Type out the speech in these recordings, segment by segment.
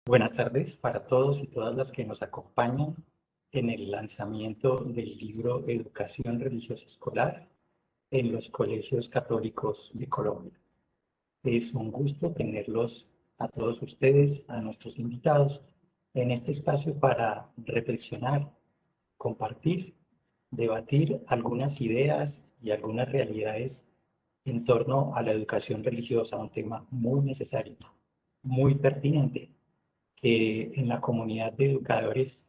Buenas tardes para todos y todas las que nos acompañan en el lanzamiento del libro Educación Religiosa Escolar en los colegios católicos de Colombia. Es un gusto tenerlos a todos ustedes, a nuestros invitados, en este espacio para reflexionar, compartir, debatir algunas ideas y algunas realidades en torno a la educación religiosa, un tema muy necesario, muy pertinente que en la comunidad de educadores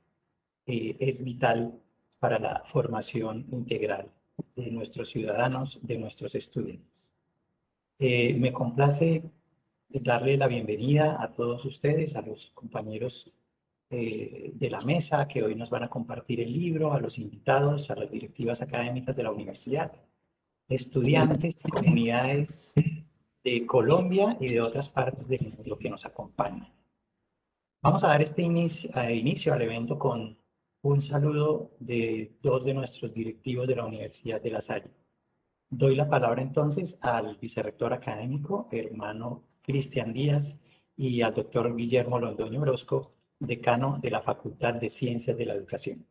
es vital para la formación integral de nuestros ciudadanos, de nuestros estudiantes. Me complace darle la bienvenida a todos ustedes, a los compañeros de la mesa que hoy nos van a compartir el libro, a los invitados, a las directivas académicas de la universidad, estudiantes y comunidades de Colombia y de otras partes del mundo que nos acompañan. Vamos a dar este inicio al evento con un saludo de dos de nuestros directivos de la Universidad de La Salle. Doy la palabra entonces al vicerrector académico, hermano Cristian Díaz, y al doctor Guillermo Londoño Orozco, decano de la Facultad de Ciencias de la Educación.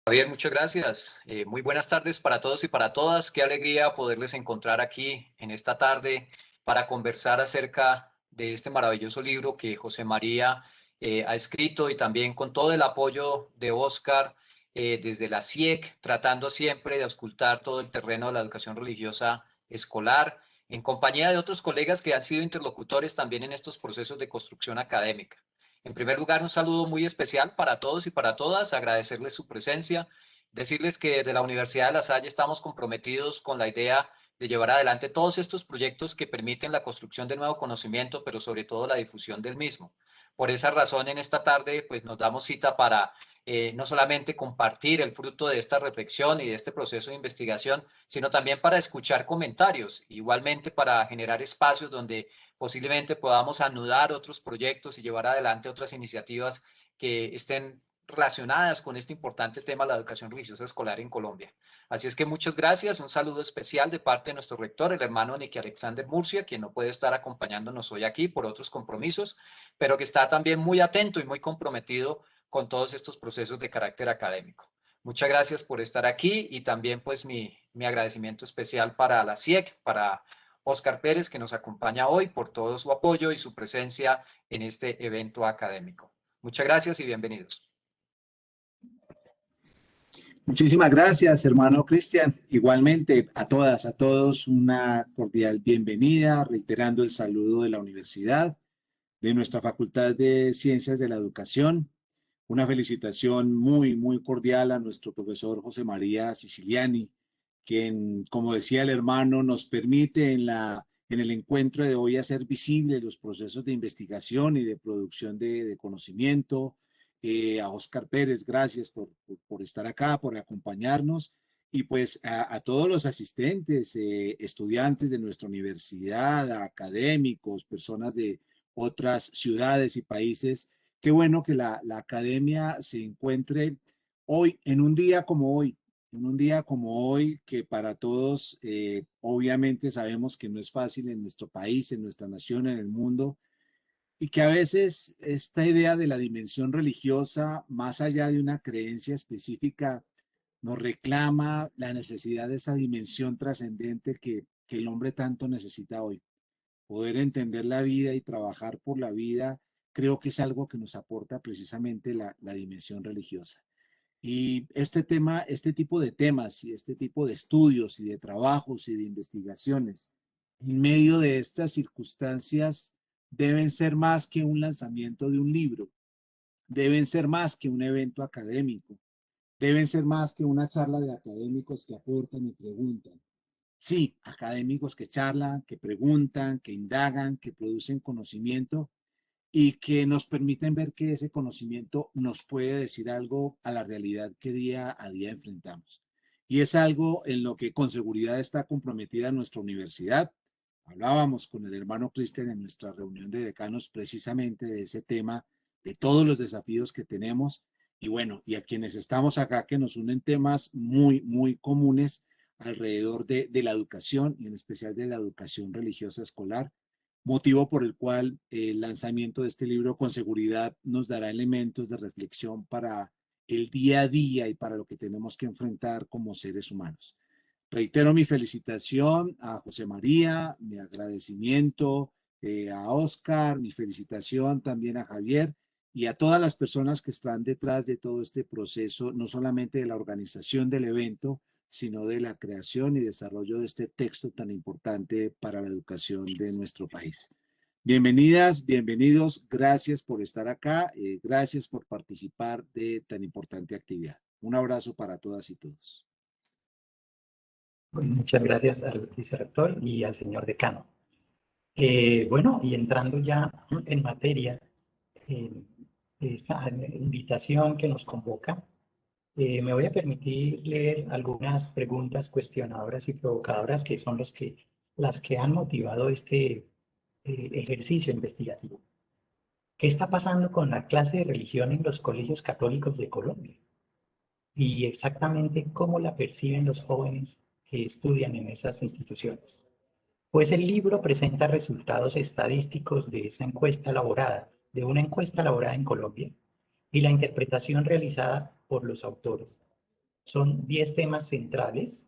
Javier, muchas gracias. Muy buenas tardes para todos y para todas. Qué alegría poderles encontrar aquí en esta tarde para conversar acerca de este maravilloso libro que José María ha escrito y también con todo el apoyo de Oscar desde la CIEC, tratando siempre de auscultar todo el terreno de la educación religiosa escolar, en compañía de otros colegas que han sido interlocutores también en estos procesos de construcción académica. En primer lugar, un saludo muy especial para todos y para todas, agradecerles su presencia, decirles que desde la Universidad de La Salle estamos comprometidos con la idea de llevar adelante todos estos proyectos que permiten la construcción de nuevo conocimiento, pero sobre todo la difusión del mismo. Por esa razón, en esta tarde, pues nos damos cita para no solamente compartir el fruto de esta reflexión y de este proceso de investigación, sino también para escuchar comentarios, igualmente para generar espacios donde posiblemente podamos anudar otros proyectos y llevar adelante otras iniciativas que estén relacionadas con este importante tema de la educación religiosa escolar en Colombia. Así es que muchas gracias, un saludo especial de parte de nuestro rector, el hermano Nicky Alexander Murcia, quien no puede estar acompañándonos hoy aquí por otros compromisos, pero que está también muy atento y muy comprometido con todos estos procesos de carácter académico. Muchas gracias por estar aquí y también pues mi agradecimiento especial para la CIEC, para Oscar Pérez, que nos acompaña hoy, por todo su apoyo y su presencia en este evento académico. Muchas gracias y bienvenidos. Muchísimas gracias, hermano Cristian. Igualmente, a todas, a todos, una cordial bienvenida, reiterando el saludo de la universidad, de nuestra Facultad de Ciencias de la Educación. Una felicitación muy, muy cordial a nuestro profesor José María Siciliani, quien, como decía el hermano, nos permite en el encuentro de hoy hacer visibles los procesos de investigación y de producción de conocimiento. A Oscar Pérez, gracias por estar acá, por acompañarnos. Y pues a todos los asistentes, estudiantes de nuestra universidad, académicos, personas de otras ciudades y países. Qué bueno que la academia se encuentre hoy, en un día como hoy, que para todos, obviamente sabemos que no es fácil en nuestro país, en nuestra nación, en el mundo, y que a veces esta idea de la dimensión religiosa, más allá de una creencia específica, nos reclama la necesidad de esa dimensión trascendente que el hombre tanto necesita hoy. Poder entender la vida y trabajar por la vida, creo que es algo que nos aporta precisamente la dimensión religiosa. Y este tema, este tipo de temas y este tipo de estudios y de trabajos y de investigaciones, en medio de estas circunstancias, deben ser más que un lanzamiento de un libro, deben ser más que un evento académico, deben ser más que una charla de académicos que aportan y preguntan. Sí, académicos que charlan, que preguntan, que indagan, que producen conocimiento y que nos permiten ver que ese conocimiento nos puede decir algo a la realidad que día a día enfrentamos. Y es algo en lo que con seguridad está comprometida nuestra universidad. Hablábamos con el hermano Cristian en nuestra reunión de decanos precisamente de ese tema, de todos los desafíos que tenemos. Y bueno, y a quienes estamos acá que nos unen temas muy, muy comunes alrededor de la educación y en especial de la educación religiosa escolar, motivo por el cual el lanzamiento de este libro con seguridad nos dará elementos de reflexión para el día a día y para lo que tenemos que enfrentar como seres humanos. Reitero mi felicitación a José María, mi agradecimiento a Oscar, mi felicitación también a Javier y a todas las personas que están detrás de todo este proceso, no solamente de la organización del evento, sino de la creación y desarrollo de este texto tan importante para la educación de nuestro país. Bienvenidas, bienvenidos, gracias por estar acá, gracias por participar de tan importante actividad. Un abrazo para todas y todos. Bueno, muchas gracias al vicerrector y al señor decano. Bueno, y entrando ya en materia, esta invitación que nos convoca, me voy a permitir leer algunas preguntas cuestionadoras y provocadoras que son las que han motivado este ejercicio investigativo. ¿Qué está pasando con la clase de religión en los colegios católicos de Colombia? Y exactamente cómo la perciben los jóvenes que estudian en esas instituciones. Pues el libro presenta resultados estadísticos de esa encuesta elaborada, de una encuesta elaborada en Colombia, y la interpretación realizada por los autores. Son 10 temas centrales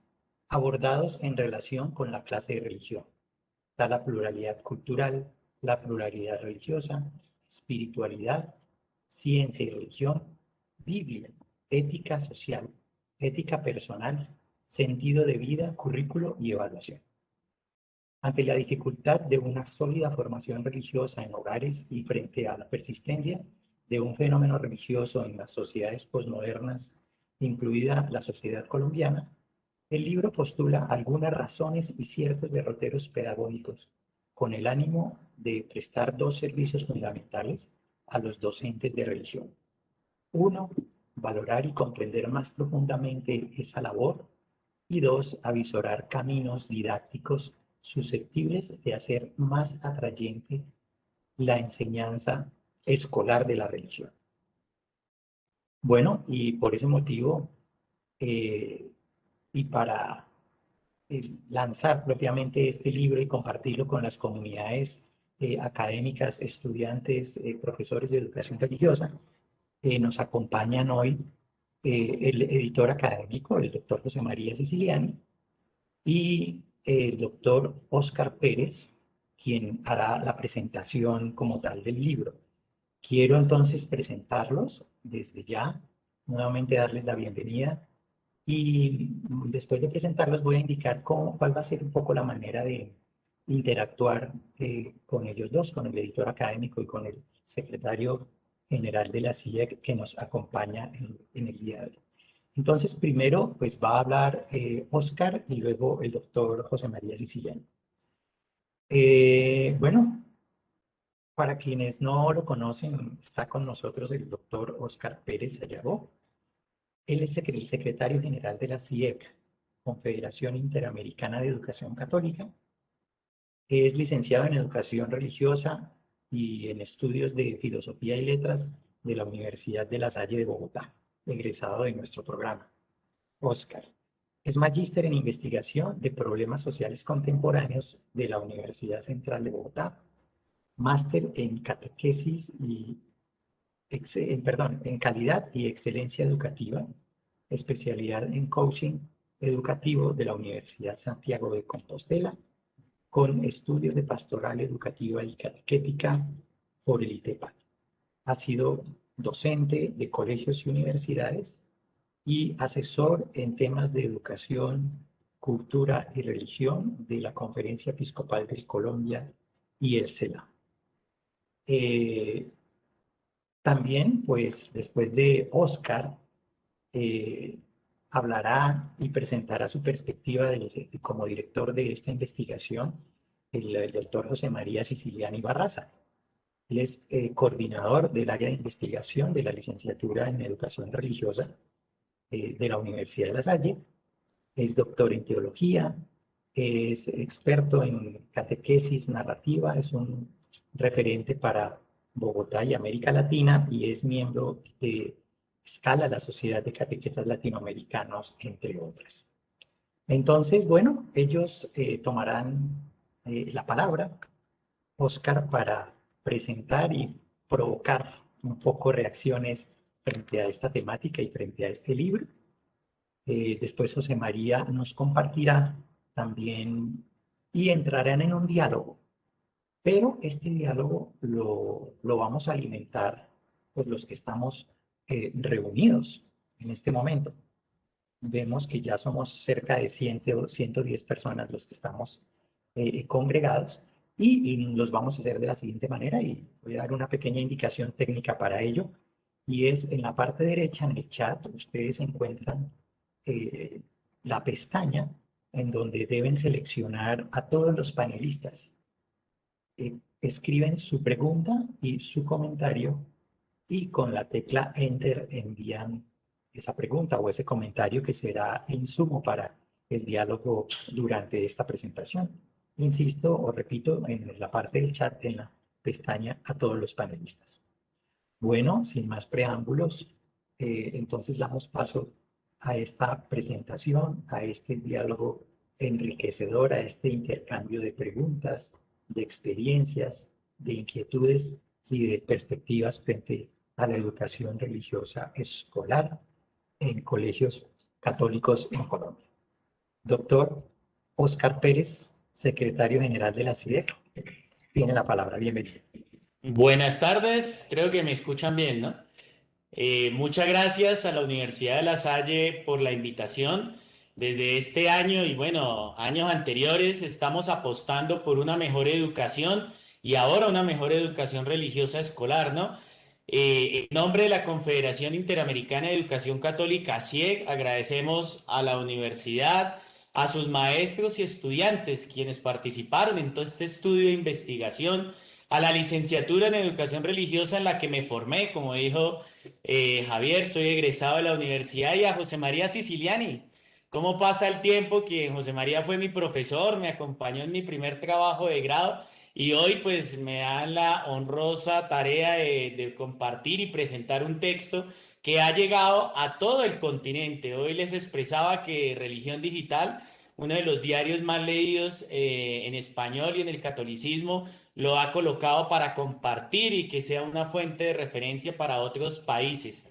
abordados en relación con la clase de religión. Está la pluralidad cultural, la pluralidad religiosa, espiritualidad, ciencia y religión, Biblia, ética social, ética personal, sentido de vida, currículo y evaluación. Ante la dificultad de una sólida formación religiosa en hogares y frente a la persistencia de un fenómeno religioso en las sociedades posmodernas, incluida la sociedad colombiana, el libro postula algunas razones y ciertos derroteros pedagógicos, con el ánimo de prestar dos servicios fundamentales a los docentes de religión. Uno, valorar y comprender más profundamente esa labor, y dos, avisorar caminos didácticos susceptibles de hacer más atrayente la enseñanza escolar de la religión. Bueno, y por ese motivo, y para lanzar propiamente este libro y compartirlo con las comunidades académicas, estudiantes, profesores de educación religiosa, nos acompañan hoy el editor académico, el doctor José María Siciliani, y el doctor Oscar Pérez, quien hará la presentación como tal del libro. Quiero entonces presentarlos desde ya, nuevamente darles la bienvenida y después de presentarlos voy a indicar cuál va a ser un poco la manera de interactuar con ellos dos, con el editor académico y con el secretario general de la CIEC que nos acompaña en el día de hoy. Entonces, primero, pues va a hablar Oscar y luego el doctor José María Siciliani. Bueno, para quienes no lo conocen, está con nosotros el doctor Oscar Pérez Sayago. Él es el secretario general de la CIEC, Confederación Interamericana de Educación Católica. Es licenciado en Educación Religiosa y en Estudios de Filosofía y Letras de la Universidad de La Salle de Bogotá, egresado de nuestro programa. Oscar es magíster en Investigación de Problemas Sociales Contemporáneos de la Universidad Central de Bogotá, máster en Catequesis y en Calidad y Excelencia Educativa, especialidad en Coaching Educativo de la Universidad Santiago de Compostela, con estudios de Pastoral Educativa y Catequética por el ITEPAC. Ha sido docente de colegios y universidades y asesor en temas de educación, cultura y religión de la Conferencia Episcopal de Colombia y el CELA. También, pues, después de Oscar, hablará y presentará su perspectiva como director de esta investigación el doctor José María Siciliani Barraza. Él es coordinador del área de investigación de la licenciatura en Educación Religiosa de la Universidad de La Salle. Es doctor en teología, es experto en catequesis narrativa, es un referente para Bogotá y América Latina y es miembro de Scala, la Sociedad de Catequetas Latinoamericanos, entre otras. Entonces, bueno, ellos tomarán la palabra Óscar para presentar y provocar un poco reacciones frente a esta temática y frente a este libro. Después José María nos compartirá también y entrarán en un diálogo, pero este diálogo lo vamos a alimentar por los que estamos reunidos en este momento. Vemos que ya somos cerca de 100 o 110 personas los que estamos congregados y los vamos a hacer de la siguiente manera y voy a dar una pequeña indicación técnica para ello y es en la parte derecha en el chat ustedes encuentran eh, la pestaña en donde deben seleccionar a todos los panelistas. Escriben su pregunta y su comentario y con la tecla Enter envían esa pregunta o ese comentario que será insumo para el diálogo durante esta presentación. Insisto o repito en la parte del chat, en la pestaña a todos los panelistas. Bueno, sin más preámbulos, entonces damos paso a esta presentación, a este diálogo enriquecedor, a este intercambio de preguntas, de experiencias, de inquietudes y de perspectivas frente a la educación religiosa escolar en colegios católicos en Colombia. Doctor Óscar Pérez, secretario general de la CIDEC, tiene la palabra. Bienvenido. Buenas tardes, creo que me escuchan bien, ¿no? Muchas gracias a la Universidad de La Salle por la invitación. Desde este año y bueno, años anteriores estamos apostando por una mejor educación y ahora una mejor educación religiosa escolar, ¿no? En nombre de la Confederación Interamericana de Educación Católica, CIEG, agradecemos a la universidad, a sus maestros y estudiantes quienes participaron en todo este estudio de investigación, a la licenciatura en Educación Religiosa en la que me formé, como dijo Javier, soy egresado de la universidad, y a José María Siciliani. ¿Cómo pasa el tiempo? Que José María fue mi profesor, me acompañó en mi primer trabajo de grado y hoy pues me dan la honrosa tarea de compartir y presentar un texto que ha llegado a todo el continente. Hoy les expresaba que Religión Digital, uno de los diarios más leídos en español y en el catolicismo, lo ha colocado para compartir y que sea una fuente de referencia para otros países.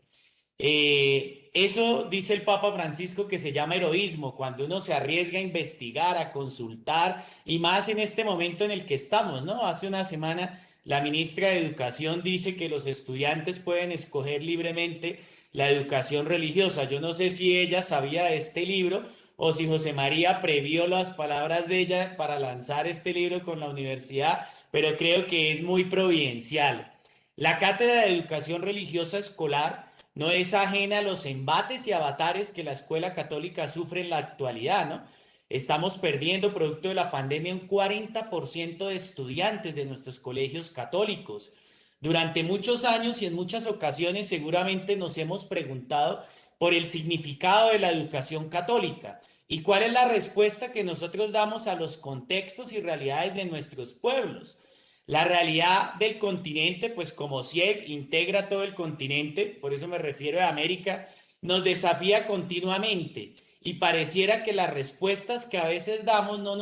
Eso dice el Papa Francisco que se llama heroísmo, cuando uno se arriesga a investigar, a consultar, y más en este momento en el que estamos, ¿no? Hace una semana la ministra de Educación dice que los estudiantes pueden escoger libremente la educación religiosa. Yo no sé si ella sabía de este libro o si José María previó las palabras de ella para lanzar este libro con la universidad, pero creo que es muy providencial. La Cátedra de Educación Religiosa Escolar no es ajena a los embates y avatares que la escuela católica sufre en la actualidad, ¿no? Estamos perdiendo, producto de la pandemia, un 40% de estudiantes de nuestros colegios católicos. Durante muchos años y en muchas ocasiones seguramente nos hemos preguntado por el significado de la educación católica y cuál es la respuesta que nosotros damos a los contextos y realidades de nuestros pueblos. La realidad del continente, pues como CIEG integra todo el continente, por eso me refiero a América, nos desafía continuamente y pareciera que las respuestas que a veces damos no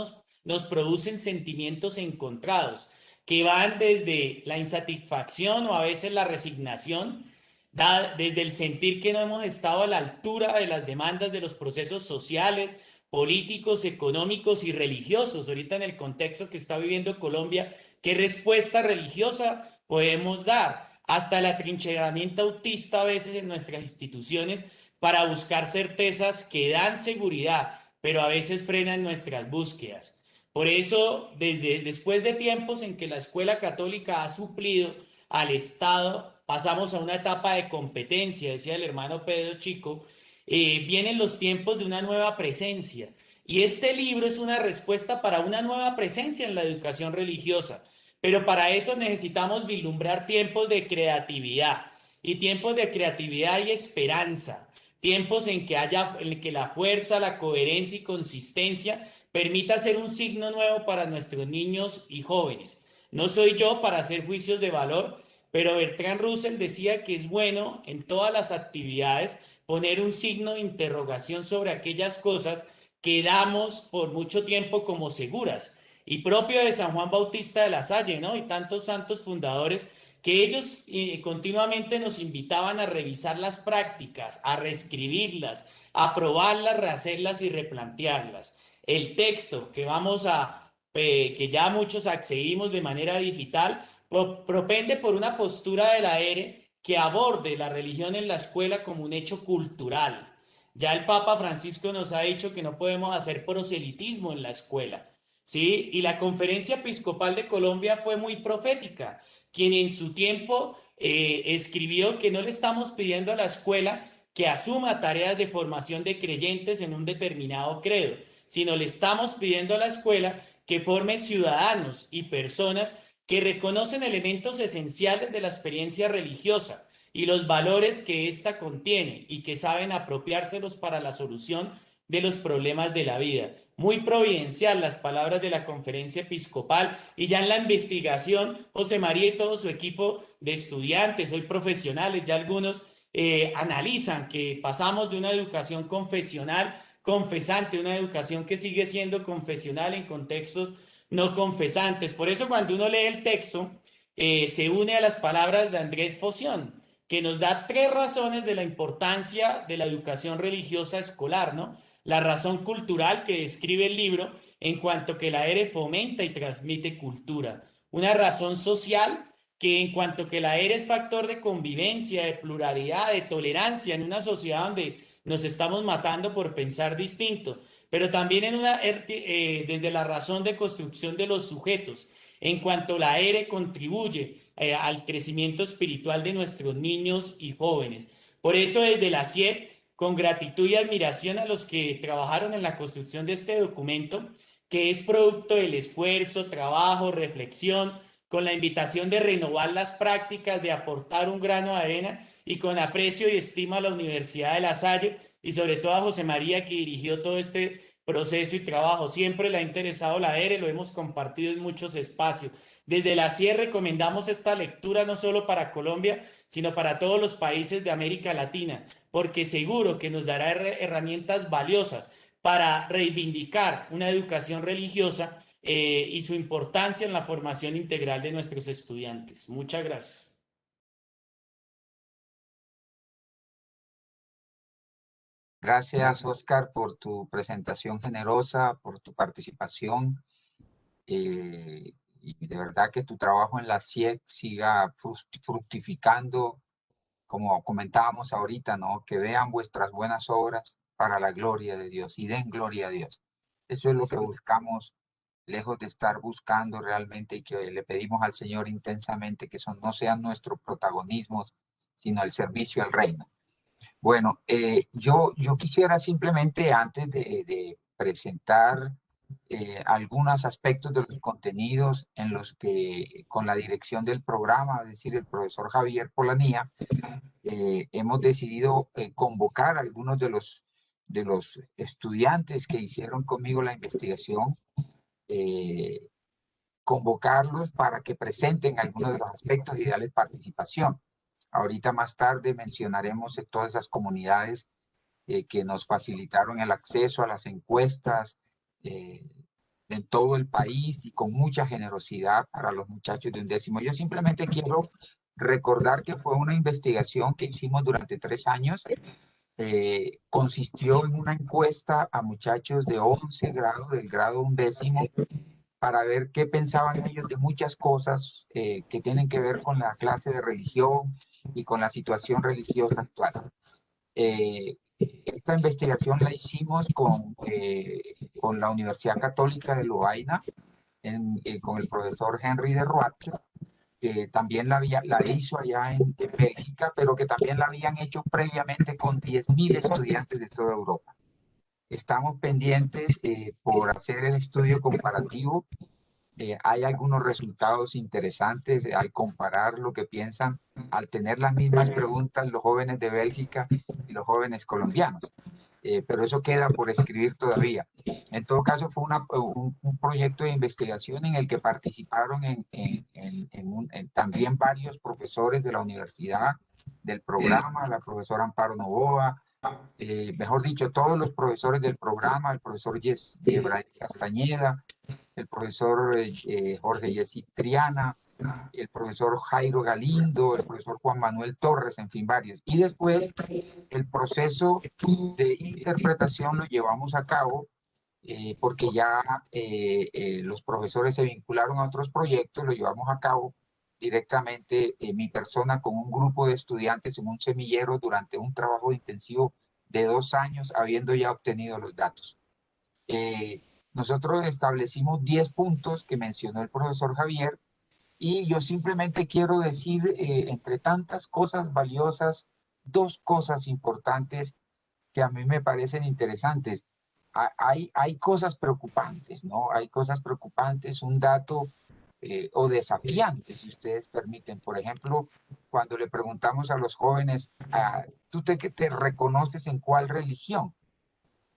nos producen sentimientos encontrados, que van desde la insatisfacción o a veces la resignación, desde el sentir que no hemos estado a la altura de las demandas de los procesos sociales, políticos, económicos y religiosos. Ahorita en el contexto que está viviendo Colombia, ¿qué respuesta religiosa podemos dar? Hasta el atrincheramiento autista a veces en nuestras instituciones para buscar certezas que dan seguridad, pero a veces frenan nuestras búsquedas. Por eso, después de tiempos en que la escuela católica ha suplido al Estado, pasamos a una etapa de competencia, decía el hermano Pedro Chico, vienen los tiempos de una nueva presencia. Y este libro es una respuesta para una nueva presencia en la educación religiosa. Pero para eso necesitamos vislumbrar tiempos de creatividad. Y tiempos de creatividad y esperanza. Tiempos en que la fuerza, la coherencia y consistencia permita ser un signo nuevo para nuestros niños y jóvenes. No soy yo para hacer juicios de valor, pero Bertrand Russell decía que es bueno en todas las actividades poner un signo de interrogación sobre aquellas cosas que damos por mucho tiempo como seguras. y propio de San Juan Bautista de la Salle, ¿no? Y tantos santos fundadores que ellos continuamente nos invitaban a revisar las prácticas, a reescribirlas, a probarlas, rehacerlas y replantearlas. El texto que ya muchos accedimos de manera digital, propende por una postura de la ERE que aborde la religión en la escuela como un hecho cultural. Ya el Papa Francisco nos ha dicho que no podemos hacer proselitismo en la escuela, ¿sí? Y la Conferencia Episcopal de Colombia fue muy profética, quien en su tiempo escribió que no le estamos pidiendo a la escuela que asuma tareas de formación de creyentes en un determinado credo, sino le estamos pidiendo a la escuela que forme ciudadanos y personas que reconocen elementos esenciales de la experiencia religiosa y los valores que ésta contiene y que saben apropiárselos para la solución de los problemas de la vida. Muy providencial las palabras de la Conferencia Episcopal, y ya en la investigación, José María y todo su equipo de estudiantes, hoy profesionales, ya algunos analizan que pasamos de una educación confesional, confesante, una educación que sigue siendo confesional en contextos no confesantes. Por eso cuando uno lee el texto, se une a las palabras de Andrés Foción, que nos da 3 razones de la importancia de la educación religiosa escolar, ¿no? La razón cultural que describe el libro, en cuanto que la ERE fomenta y transmite cultura. Una razón social, que en cuanto que la ERE es factor de convivencia, de pluralidad, de tolerancia en una sociedad donde nos estamos matando por pensar distinto, pero también desde la razón de construcción de los sujetos, en cuanto la ERE contribuye al crecimiento espiritual de nuestros niños y jóvenes. Por eso desde la CIEP, con gratitud y admiración a los que trabajaron en la construcción de este documento, que es producto del esfuerzo, trabajo, reflexión, con la invitación de renovar las prácticas, de aportar un grano de arena, y con aprecio y estima a la Universidad de La Salle y sobre todo a José María, que dirigió todo este proceso y trabajo. Siempre le ha interesado la ERE, lo hemos compartido en muchos espacios. Desde la CIE recomendamos esta lectura no solo para Colombia, sino para todos los países de América Latina, porque seguro que nos dará herramientas valiosas para reivindicar una educación religiosa y su importancia en la formación integral de nuestros estudiantes. Muchas gracias. Gracias, Oscar, por tu presentación generosa, por tu participación. Y de verdad que tu trabajo en la CIEC siga fructificando, como comentábamos ahorita, ¿no? Que vean vuestras buenas obras para la gloria de Dios y den gloria a Dios. Eso es lo que buscamos, lejos de estar buscando realmente, y que le pedimos al Señor intensamente que eso no sean nuestros protagonismos, sino el servicio al reino. Bueno, yo quisiera simplemente, antes de presentar algunos aspectos de los contenidos en los que, con la dirección del programa, es decir, el profesor Javier Polanía, hemos decidido convocar a algunos de los estudiantes que hicieron conmigo la investigación, convocarlos para que presenten algunos de los aspectos y darles participación. Ahorita más tarde mencionaremos todas esas comunidades que nos facilitaron el acceso a las encuestas en todo el país y con mucha generosidad para los muchachos de 11º. Yo simplemente quiero recordar que fue una investigación que hicimos durante 3 años. Consistió en una encuesta a muchachos de 11 grados, del grado 11º, para ver qué pensaban ellos de muchas cosas que tienen que ver con la clase de religión y con la situación religiosa actual. Esta investigación la hicimos con la Universidad Católica de Lovaina, con el profesor Henry de Roat, que también la hizo allá en Bélgica, pero que también la habían hecho previamente con 10.000 estudiantes de toda Europa. Estamos pendientes por hacer el estudio comparativo. Hay algunos resultados interesantes al comparar lo que piensan, al tener las mismas preguntas los jóvenes de Bélgica y los jóvenes colombianos. Pero eso queda por escribir todavía. En todo caso, fue un proyecto de investigación en el que participaron también varios profesores de la universidad, del programa, la profesora Amparo Novoa, mejor dicho, todos los profesores del programa, el profesor Yebrail Castañeda, el profesor Jorge Yessi Triana, el profesor Jairo Galindo, el profesor Juan Manuel Torres, en fin, varios. Y después el proceso de interpretación lo llevamos a cabo porque ya los profesores se vincularon a otros proyectos, lo llevamos a cabo directamente mi persona con un grupo de estudiantes en un semillero durante un trabajo intensivo de 2 años, habiendo ya obtenido los datos. Nosotros establecimos 10 puntos que mencionó el profesor Javier y yo simplemente quiero decir, entre tantas cosas valiosas, 2 cosas importantes que a mí me parecen interesantes. Hay cosas preocupantes, ¿no? Hay cosas preocupantes, un dato o desafiante, si ustedes permiten. Por ejemplo, cuando le preguntamos a los jóvenes, ¿tú te reconoces en cuál religión?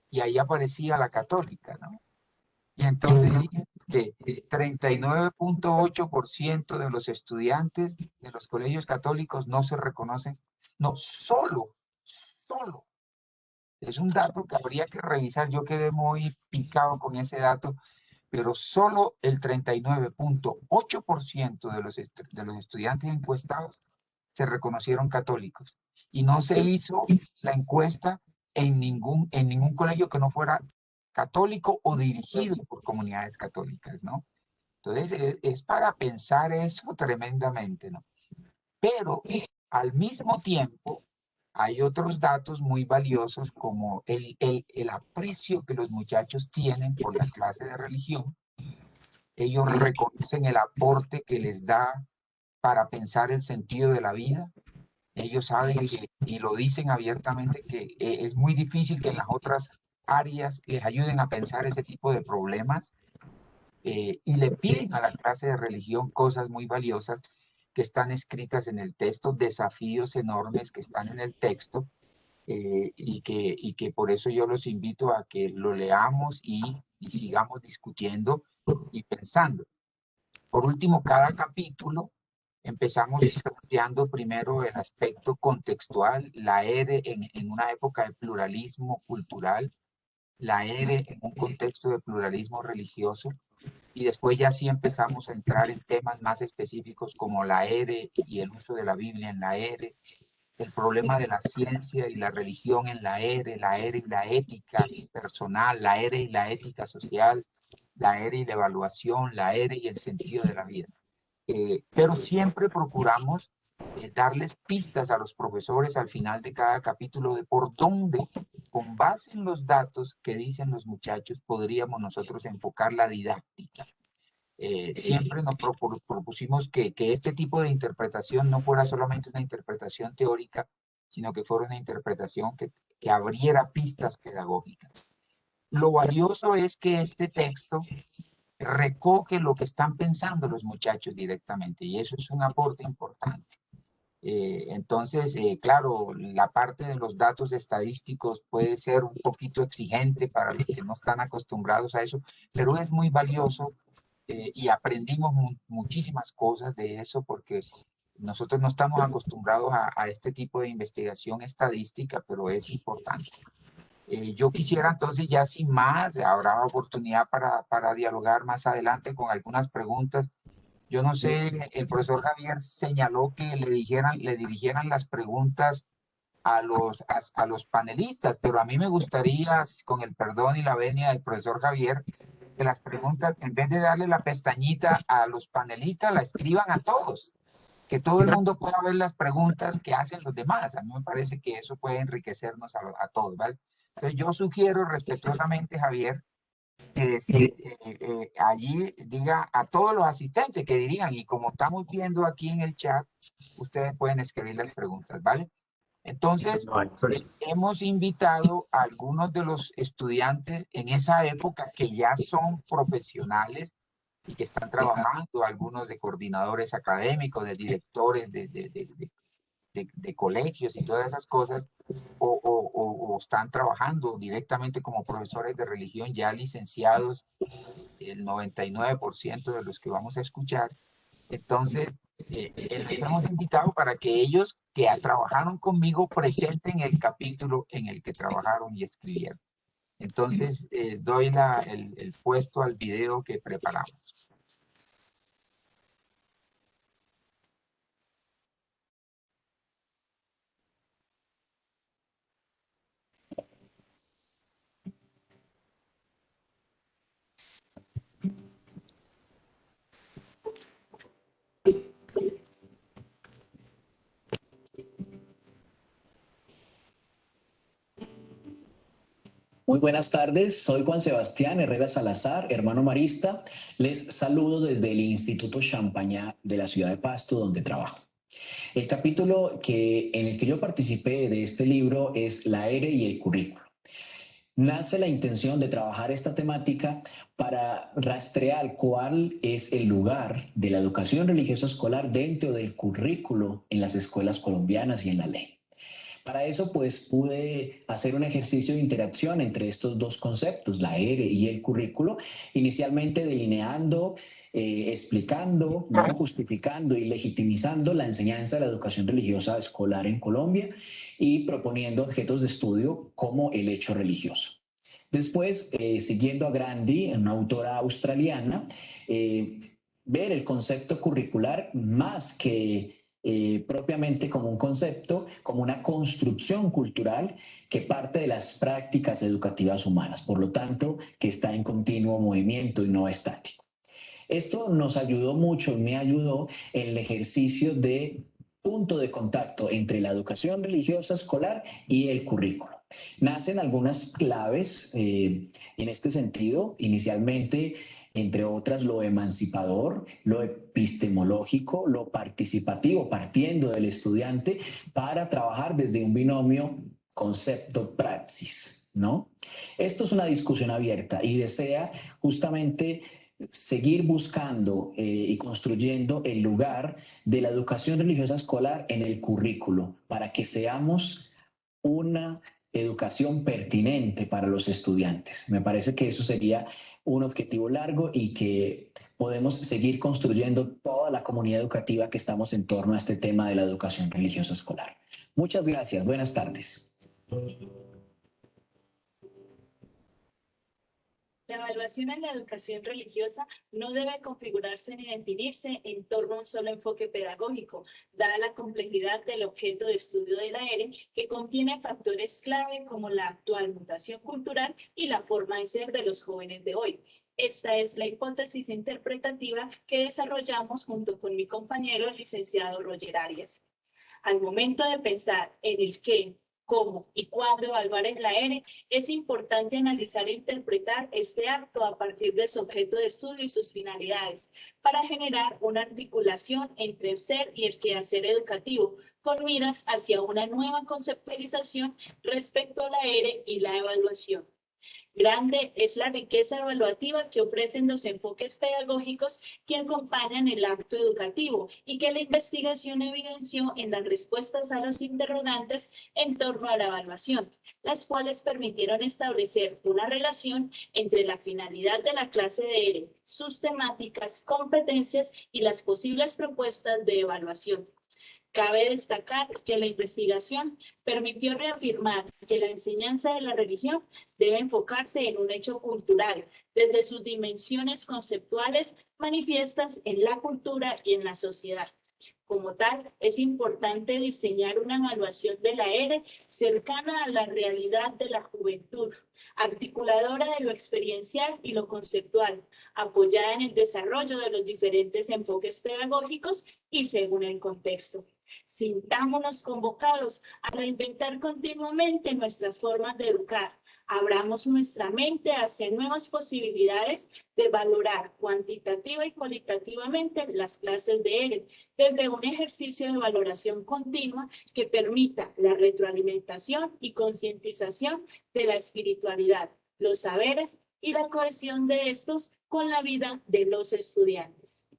Y ahí aparecía la católica, ¿no? Y entonces que 39.8% de los estudiantes de los colegios católicos no se reconocen, no, solo. Es un dato que habría que revisar. Yo quedé muy picado con ese dato, pero solo el 39.8% de los estudiantes encuestados se reconocieron católicos. Y no se hizo la encuesta en ningún colegio que no fuera católico o dirigido por comunidades católicas, ¿no? Entonces, es para pensar eso tremendamente, ¿no? Pero al mismo tiempo, hay otros datos muy valiosos como el aprecio que los muchachos tienen por la clase de religión. Ellos reconocen el aporte que les da para pensar el sentido de la vida. Ellos saben que, y lo dicen abiertamente, que es muy difícil que en las otras áreas les ayuden a pensar ese tipo de problemas. Y le piden a la clase de religión cosas muy valiosas que están escritas en el texto, desafíos enormes que están en el texto, y que por eso yo los invito a que lo leamos y sigamos discutiendo y pensando. Por último, cada capítulo empezamos planteando primero el aspecto contextual, la ERE en una época de pluralismo cultural, la ERE en un contexto de pluralismo religioso, y después ya sí empezamos a entrar en temas más específicos como la ERE y el uso de la Biblia en la ERE, el problema de la ciencia y la religión en la ERE y la ética personal, la ERE y la ética social, la ERE y la evaluación, la ERE y el sentido de la vida. Pero siempre procuramos darles pistas a los profesores al final de cada capítulo de por dónde, con base en los datos que dicen los muchachos, podríamos nosotros enfocar la didáctica. Siempre nos propusimos que este tipo de interpretación no fuera solamente una interpretación teórica, sino que fuera una interpretación que abriera pistas pedagógicas. Lo valioso es que este texto recoge lo que están pensando los muchachos directamente, y eso es un aporte importante. Entonces, claro, la parte de los datos estadísticos puede ser un poquito exigente para los que no están acostumbrados a eso, pero es muy valioso, y aprendimos muchísimas cosas de eso porque nosotros no estamos acostumbrados a este tipo de investigación estadística, pero es importante. Yo quisiera entonces ya sin más, habrá oportunidad para dialogar más adelante con algunas preguntas. Yo no sé, el profesor Javier señaló que le dirigieran las preguntas a los panelistas, pero a mí me gustaría, con el perdón y la venia del profesor Javier, que las preguntas, en vez de darle la pestañita a los panelistas, la escriban a todos, que todo el mundo pueda ver las preguntas que hacen los demás. A mí me parece que eso puede enriquecernos a todos, ¿vale? Entonces yo sugiero respetuosamente, Javier, que allí diga a todos los asistentes que dirían, y como estamos viendo aquí en el chat, ustedes pueden escribir las preguntas, ¿vale? Entonces, hemos invitado a algunos de los estudiantes en esa época que ya son profesionales y que están trabajando, algunos de coordinadores académicos, de directores de colegios y todas esas cosas, o están trabajando directamente como profesores de religión ya licenciados, el 99% de los que vamos a escuchar. Entonces, les hemos invitado para que ellos que trabajaron conmigo presenten el capítulo en el que trabajaron y escribieron. Entonces, doy el puesto al video que preparamos. Muy buenas tardes, soy Juan Sebastián Herrera Salazar, hermano marista. Les saludo desde el Instituto Champañá de la ciudad de Pasto, donde trabajo. El capítulo en el que yo participé de este libro es La ERE y el currículo. Nace la intención de trabajar esta temática para rastrear cuál es el lugar de la educación religiosa escolar dentro del currículo en las escuelas colombianas y en la ley. Para eso, pues, pude hacer un ejercicio de interacción entre estos dos conceptos, la ERE y el currículo, inicialmente delineando, explicando, ¿no?, justificando y legitimizando la enseñanza de la educación religiosa escolar en Colombia y proponiendo objetos de estudio como el hecho religioso. Después, siguiendo a Grandi, una autora australiana, ver el concepto curricular más que propiamente como un concepto, como una construcción cultural que parte de las prácticas educativas humanas, por lo tanto, que está en continuo movimiento y no estático. Esto nos ayudó mucho, me ayudó en el ejercicio de punto de contacto entre la educación religiosa escolar y el currículo. Nacen algunas claves en este sentido, inicialmente, entre otras, lo emancipador, lo epistemológico, lo participativo, partiendo del estudiante para trabajar desde un binomio concepto-praxis, ¿no? Esto es una discusión abierta y desea justamente seguir buscando y construyendo el lugar de la educación religiosa escolar en el currículo para que seamos una educación pertinente para los estudiantes. Me parece que eso sería un objetivo largo y que podemos seguir construyendo toda la comunidad educativa que estamos en torno a este tema de la educación religiosa escolar. Muchas gracias. Buenas tardes. La evaluación en la educación religiosa no debe configurarse ni definirse en torno a un solo enfoque pedagógico, dada la complejidad del objeto de estudio de la ERE, que contiene factores clave como la actual mutación cultural y la forma de ser de los jóvenes de hoy. Esta es la hipótesis interpretativa que desarrollamos junto con mi compañero, el licenciado Roger Arias. Al momento de pensar en el qué, cómo y cuándo evaluar en la ERE, es importante analizar e interpretar este acto a partir de su objeto de estudio y sus finalidades, para generar una articulación entre el ser y el quehacer educativo, con miras hacia una nueva conceptualización respecto a la ERE y la evaluación. Grande es la riqueza evaluativa que ofrecen los enfoques pedagógicos que acompañan el acto educativo y que la investigación evidenció en las respuestas a los interrogantes en torno a la evaluación, las cuales permitieron establecer una relación entre la finalidad de la clase de ERE, sus temáticas, competencias y las posibles propuestas de evaluación. Cabe destacar que la investigación permitió reafirmar que la enseñanza de la religión debe enfocarse en un hecho cultural, desde sus dimensiones conceptuales manifiestas en la cultura y en la sociedad. Como tal, es importante diseñar una evaluación de la ERE cercana a la realidad de la juventud, articuladora de lo experiencial y lo conceptual, apoyada en el desarrollo de los diferentes enfoques pedagógicos y según el contexto. Sintámonos convocados a reinventar continuamente nuestras formas de educar. Abramos nuestra mente hacia nuevas posibilidades de valorar cuantitativa y cualitativamente las clases de ERE, desde un ejercicio de valoración continua que permita la retroalimentación y concientización de la espiritualidad, los saberes y la cohesión de estos con la vida de los estudiantes.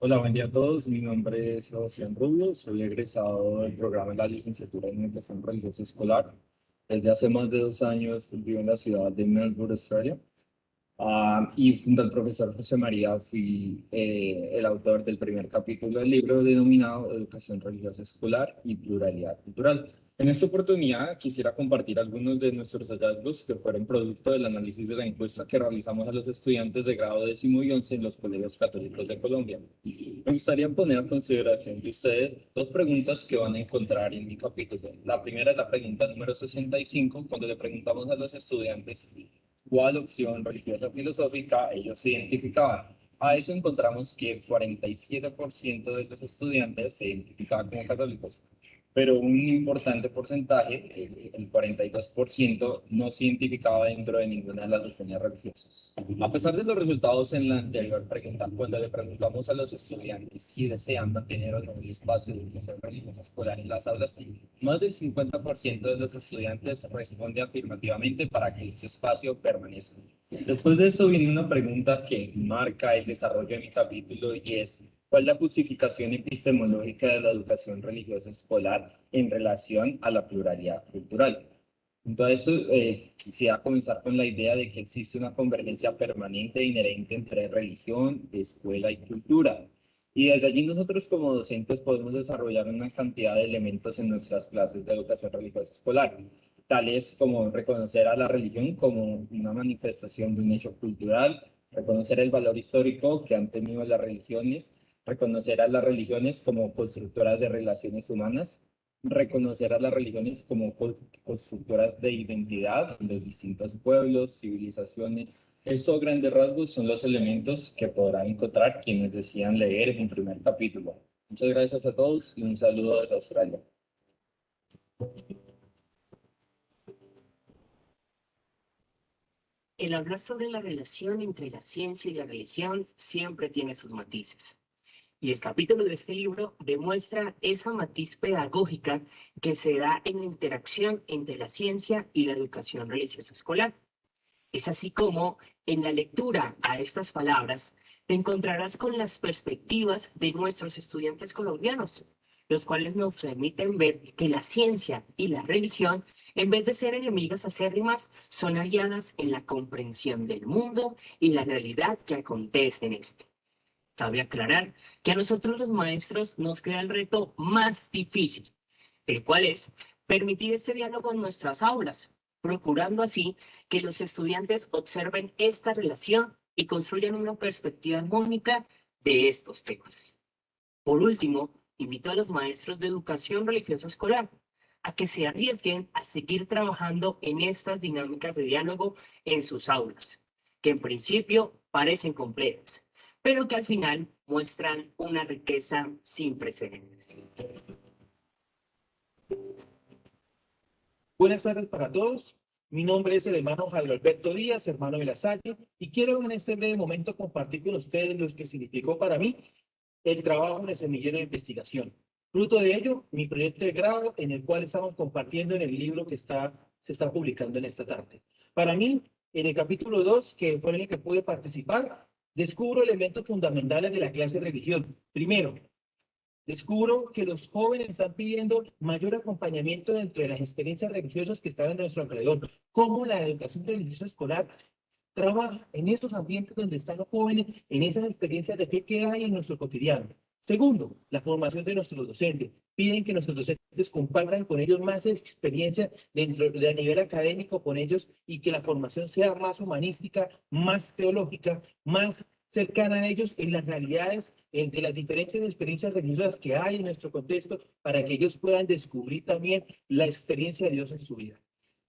Hola, buen día a todos. Mi nombre es Sebastián Rubio, soy egresado del programa de la licenciatura en Educación Religiosa Escolar. Desde hace más de 2 años vivo en la ciudad de Melbourne, Australia. Y junto al profesor José María fui el autor del primer capítulo del libro denominado Educación Religiosa Escolar y Pluralidad Cultural, En esta oportunidad quisiera compartir algunos de nuestros hallazgos que fueron producto del análisis de la encuesta que realizamos a los estudiantes de grado 10º y 11 en los colegios católicos de Colombia. Me gustaría poner a consideración de ustedes dos preguntas que van a encontrar en mi capítulo. La primera es la pregunta número 65, cuando le preguntamos a los estudiantes cuál opción religiosa filosófica ellos identificaban. A eso encontramos que el 47% de los estudiantes se identificaban como católicos, pero un importante porcentaje, el 42%, no se identificaba dentro de ninguna de las doctrinas religiosas. A pesar de los resultados en la anterior pregunta, cuando le preguntamos a los estudiantes si desean mantener o no el espacio de educación religiosa escolar en las aulas, más del 50% de los estudiantes responde afirmativamente para que este espacio permanezca. Después de eso viene una pregunta que marca el desarrollo de mi capítulo y es: ¿cuál es la justificación epistemológica de la educación religiosa escolar en relación a la pluralidad cultural? Entonces, quisiera comenzar con la idea de que existe una convergencia permanente e inherente entre religión, escuela y cultura. Y desde allí nosotros como docentes podemos desarrollar una cantidad de elementos en nuestras clases de educación religiosa escolar, tales como reconocer a la religión como una manifestación de un hecho cultural, reconocer el valor histórico que han tenido las religiones, reconocer a las religiones como constructoras de relaciones humanas, reconocer a las religiones como constructoras de identidad en los distintos pueblos, civilizaciones. Estos grandes rasgos son los elementos que podrán encontrar quienes decidan leer en el primer capítulo. Muchas gracias a todos y un saludo desde Australia. El hablar sobre la relación entre la ciencia y la religión siempre tiene sus matices. Y el capítulo de este libro demuestra esa matiz pedagógica que se da en la interacción entre la ciencia y la educación religiosa escolar. Es así como en la lectura a estas palabras te encontrarás con las perspectivas de nuestros estudiantes colombianos, los cuales nos permiten ver que la ciencia y la religión, en vez de ser enemigas acérrimas, son aliadas en la comprensión del mundo y la realidad que acontece en este. Cabe aclarar que a nosotros los maestros nos queda el reto más difícil, el cual es permitir este diálogo en nuestras aulas, procurando así que los estudiantes observen esta relación y construyan una perspectiva armónica de estos temas. Por último, invito a los maestros de educación religiosa escolar a que se arriesguen a seguir trabajando en estas dinámicas de diálogo en sus aulas, que en principio parecen complejas, pero que al final muestran una riqueza sin precedentes. Buenas tardes para todos. Mi nombre es el hermano Jairo Alberto Díaz, hermano de la Salle, y quiero en este breve momento compartir con ustedes lo que significó para mí el trabajo en el semillero de investigación. Fruto de ello, mi proyecto de grado, en el cual estamos compartiendo en el libro que se está publicando en esta tarde. Para mí, en el capítulo 2, que fue en el que pude participar, descubro elementos fundamentales de la clase de religión. Primero, descubro que los jóvenes están pidiendo mayor acompañamiento dentro de las experiencias religiosas que están a nuestro alrededor. Cómo la educación religiosa escolar trabaja en estos ambientes donde están los jóvenes, en esas experiencias de fe que hay en nuestro cotidiano. Segundo, la formación de nuestros docentes. Piden que nuestros docentes compartan con ellos más experiencia dentro de nivel académico con ellos y que la formación sea más humanística, más teológica, más cercana a ellos en las realidades de las diferentes experiencias religiosas que hay en nuestro contexto para que ellos puedan descubrir también la experiencia de Dios en su vida.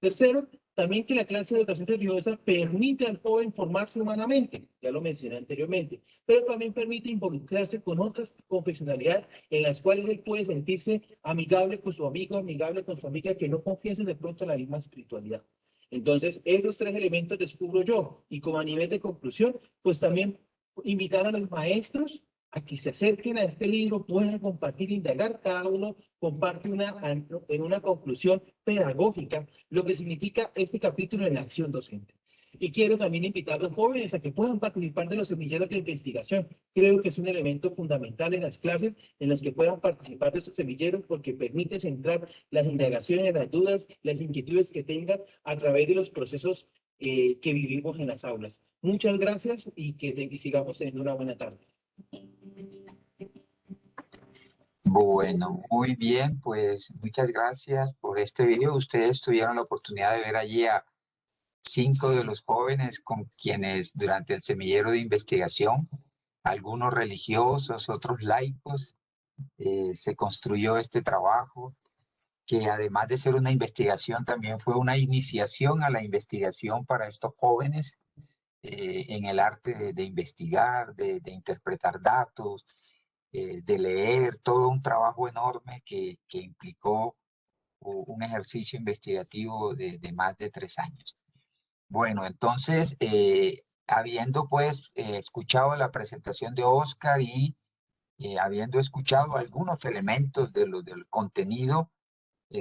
Tercero, también que la clase de educación religiosa permite al joven formarse humanamente, ya lo mencioné anteriormente, pero también permite involucrarse con otras confesionalidades en las cuales él puede sentirse amigable con su amigo, amigable con su amiga, que no confiesen de pronto en la misma espiritualidad. Entonces, esos tres elementos descubro yo, y como a nivel de conclusión, pues también invitar a los maestros a que se acerquen a este libro, puedan compartir, indagar, cada uno comparte en una conclusión pedagógica lo que significa este capítulo en la acción docente. Y quiero también invitar a los jóvenes a que puedan participar de los semilleros de investigación. Creo que es un elemento fundamental en las clases en las que puedan participar de estos semilleros porque permite centrar las indagaciones, las dudas, las inquietudes que tengan a través de los procesos que vivimos en las aulas. Muchas gracias y que sigamos teniendo una buena tarde. Bueno, muy bien, pues muchas gracias por este video. Ustedes tuvieron la oportunidad de ver allí a 5 de los jóvenes con quienes durante el semillero de investigación, algunos religiosos, otros laicos, se construyó este trabajo, que además de ser una investigación, también fue una iniciación a la investigación para estos jóvenes en el arte de investigar, de interpretar datos, de leer, todo un trabajo enorme que implicó un ejercicio investigativo de más de 3 años. Bueno, entonces, habiendo pues escuchado la presentación de Oscar y habiendo escuchado algunos elementos del contenido,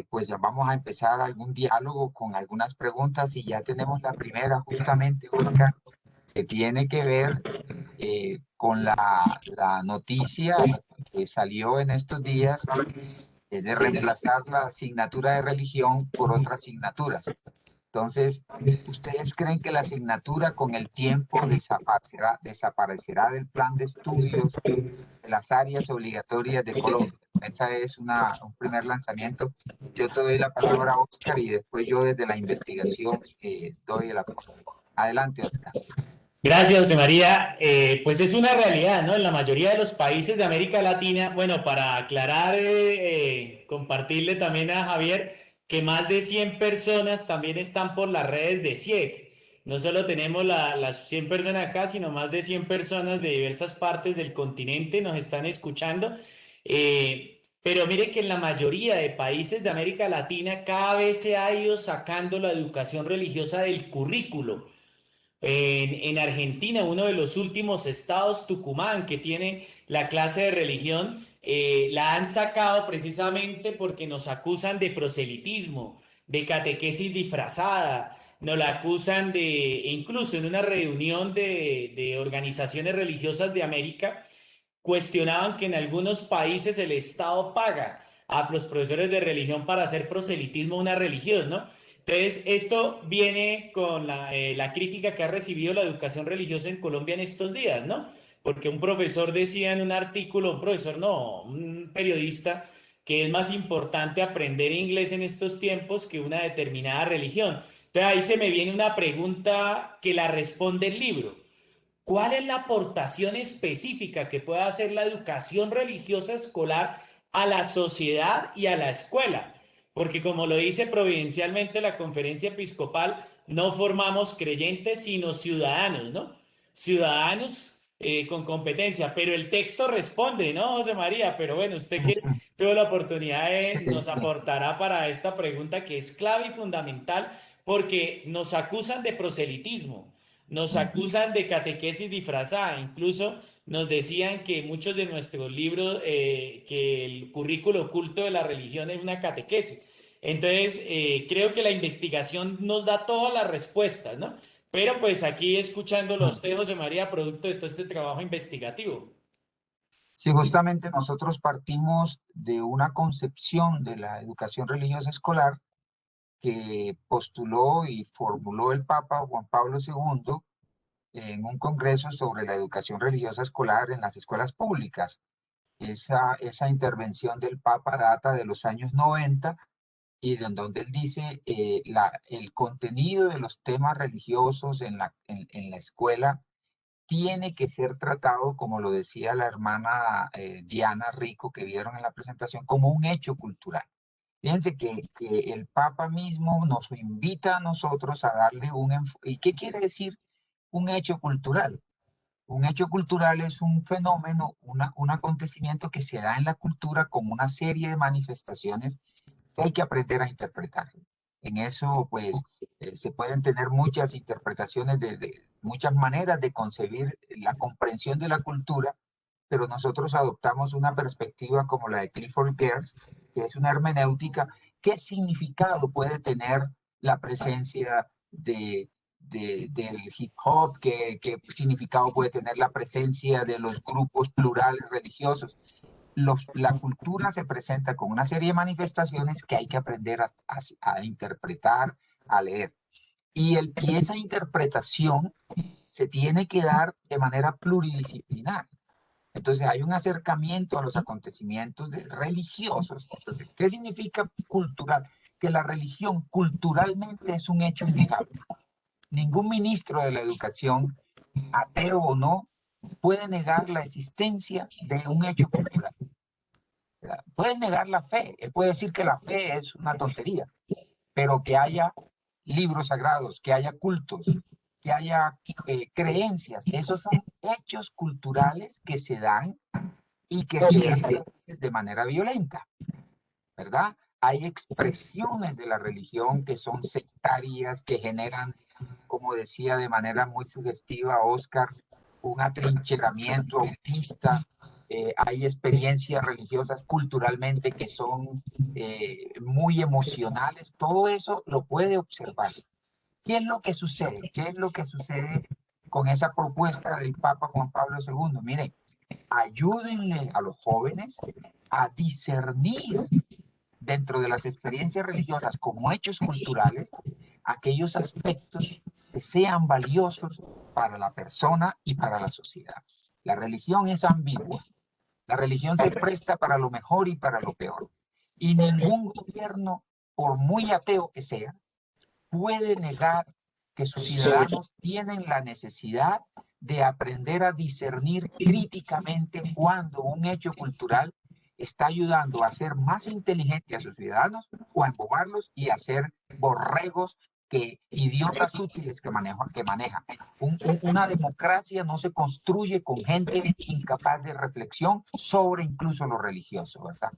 pues ya vamos a empezar algún diálogo con algunas preguntas y ya tenemos la primera justamente, Oscar, que tiene que ver con la noticia que salió en estos días de reemplazar la asignatura de religión por otras asignaturas. Entonces, ¿ustedes creen que la asignatura con el tiempo desaparecerá del plan de estudios de las áreas obligatorias de Colombia? Esa es un primer lanzamiento. Yo te doy la palabra a Oscar y después yo desde la investigación doy la palabra. Adelante, Oscar. Gracias, José María. Pues es una realidad, ¿no? En la mayoría de los países de América Latina, bueno, para aclarar, compartirle también a Javier que más de 100 personas también están por las redes de CIEC. No solo tenemos las 100 personas acá, sino más de 100 personas de diversas partes del continente nos están escuchando. Pero mire que en la mayoría de países de América Latina cada vez se ha ido sacando la educación religiosa del currículo. En Argentina, uno de los últimos estados, Tucumán, que tiene la clase de religión, la han sacado precisamente porque nos acusan de proselitismo, de catequesis disfrazada, nos la acusan de, incluso en una reunión de organizaciones religiosas de América, cuestionaban que en algunos países el Estado paga a los profesores de religión para hacer proselitismo a una religión, ¿no? Entonces, esto viene con la crítica que ha recibido la educación religiosa en Colombia en estos días, ¿no? Porque un profesor decía en un artículo, un profesor no, un periodista, que es más importante aprender inglés en estos tiempos que una determinada religión. Entonces, ahí se me viene una pregunta que la responde el libro. ¿Cuál es la aportación específica que puede hacer la educación religiosa escolar a la sociedad y a la escuela? Porque como lo dice providencialmente la conferencia episcopal, no formamos creyentes, sino ciudadanos, ¿no? Ciudadanos con competencia, pero el texto responde, ¿no, José María? Pero bueno, usted que tuvo la oportunidad nos aportará para esta pregunta que es clave y fundamental porque nos acusan de proselitismo. Nos acusan de catequesis disfrazada, incluso nos decían que muchos de nuestros libros, que el currículo oculto de la religión es una catequesis. Entonces, creo que la investigación nos da todas las respuestas, ¿no? Pero pues aquí escuchándolo a usted, José María, producto de todo este trabajo investigativo. Sí, justamente nosotros partimos de una concepción de la educación religiosa escolar que postuló y formuló el Papa Juan Pablo II en un congreso sobre la educación religiosa escolar en las escuelas públicas. Esa intervención del Papa data de los años 90 y donde él dice el contenido de los temas religiosos en la escuela tiene que ser tratado, como lo decía la hermana Diana Rico, que vieron en la presentación, como un hecho cultural. Fíjense que el Papa mismo nos invita a nosotros a darle un enfoque. ¿Y qué quiere decir un hecho cultural? Un hecho cultural es un fenómeno, un acontecimiento que se da en la cultura como una serie de manifestaciones que hay que aprender a interpretar. En eso, pues, se pueden tener muchas interpretaciones, muchas maneras de concebir la comprensión de la cultura, pero nosotros adoptamos una perspectiva como la de Clifford Geertz, que es una hermenéutica. ¿Qué significado puede tener la presencia del hip hop? ¿Qué significado puede tener la presencia de los grupos plurales religiosos? La cultura se presenta con una serie de manifestaciones que hay que aprender a interpretar, a leer. Y esa interpretación se tiene que dar de manera pluridisciplinar. Entonces hay un acercamiento a los acontecimientos religiosos. Entonces, ¿qué significa cultural? Que la religión culturalmente es un hecho innegable. Ningún ministro de la educación, ateo o no, puede negar la existencia de un hecho cultural. Puede negar la fe, él puede decir que la fe es una tontería, pero que haya libros sagrados, que haya cultos, que haya creencias, esos son hechos culturales que se dan y que se dan a veces de manera violenta, ¿verdad? Hay expresiones de la religión que son sectarias, que generan, como decía de manera muy sugestiva Oscar, un atrincheramiento autista. Hay experiencias religiosas culturalmente que son muy emocionales. Todo eso lo puede observar. ¿Qué es lo que sucede? ¿Qué es lo que sucede con esa propuesta del Papa Juan Pablo II? Miren, ayúdenle a los jóvenes a discernir dentro de las experiencias religiosas como hechos culturales aquellos aspectos que sean valiosos para la persona y para la sociedad. La religión es ambigua. La religión se presta para lo mejor y para lo peor. Y ningún gobierno, por muy ateo que sea, puede negar que sus ciudadanos tienen la necesidad de aprender a discernir críticamente cuando un hecho cultural está ayudando a hacer más inteligente a sus ciudadanos o a embobarlos y a ser borregos, idiotas útiles que manejan. Una democracia no se construye con gente incapaz de reflexión sobre incluso lo religioso, ¿verdad?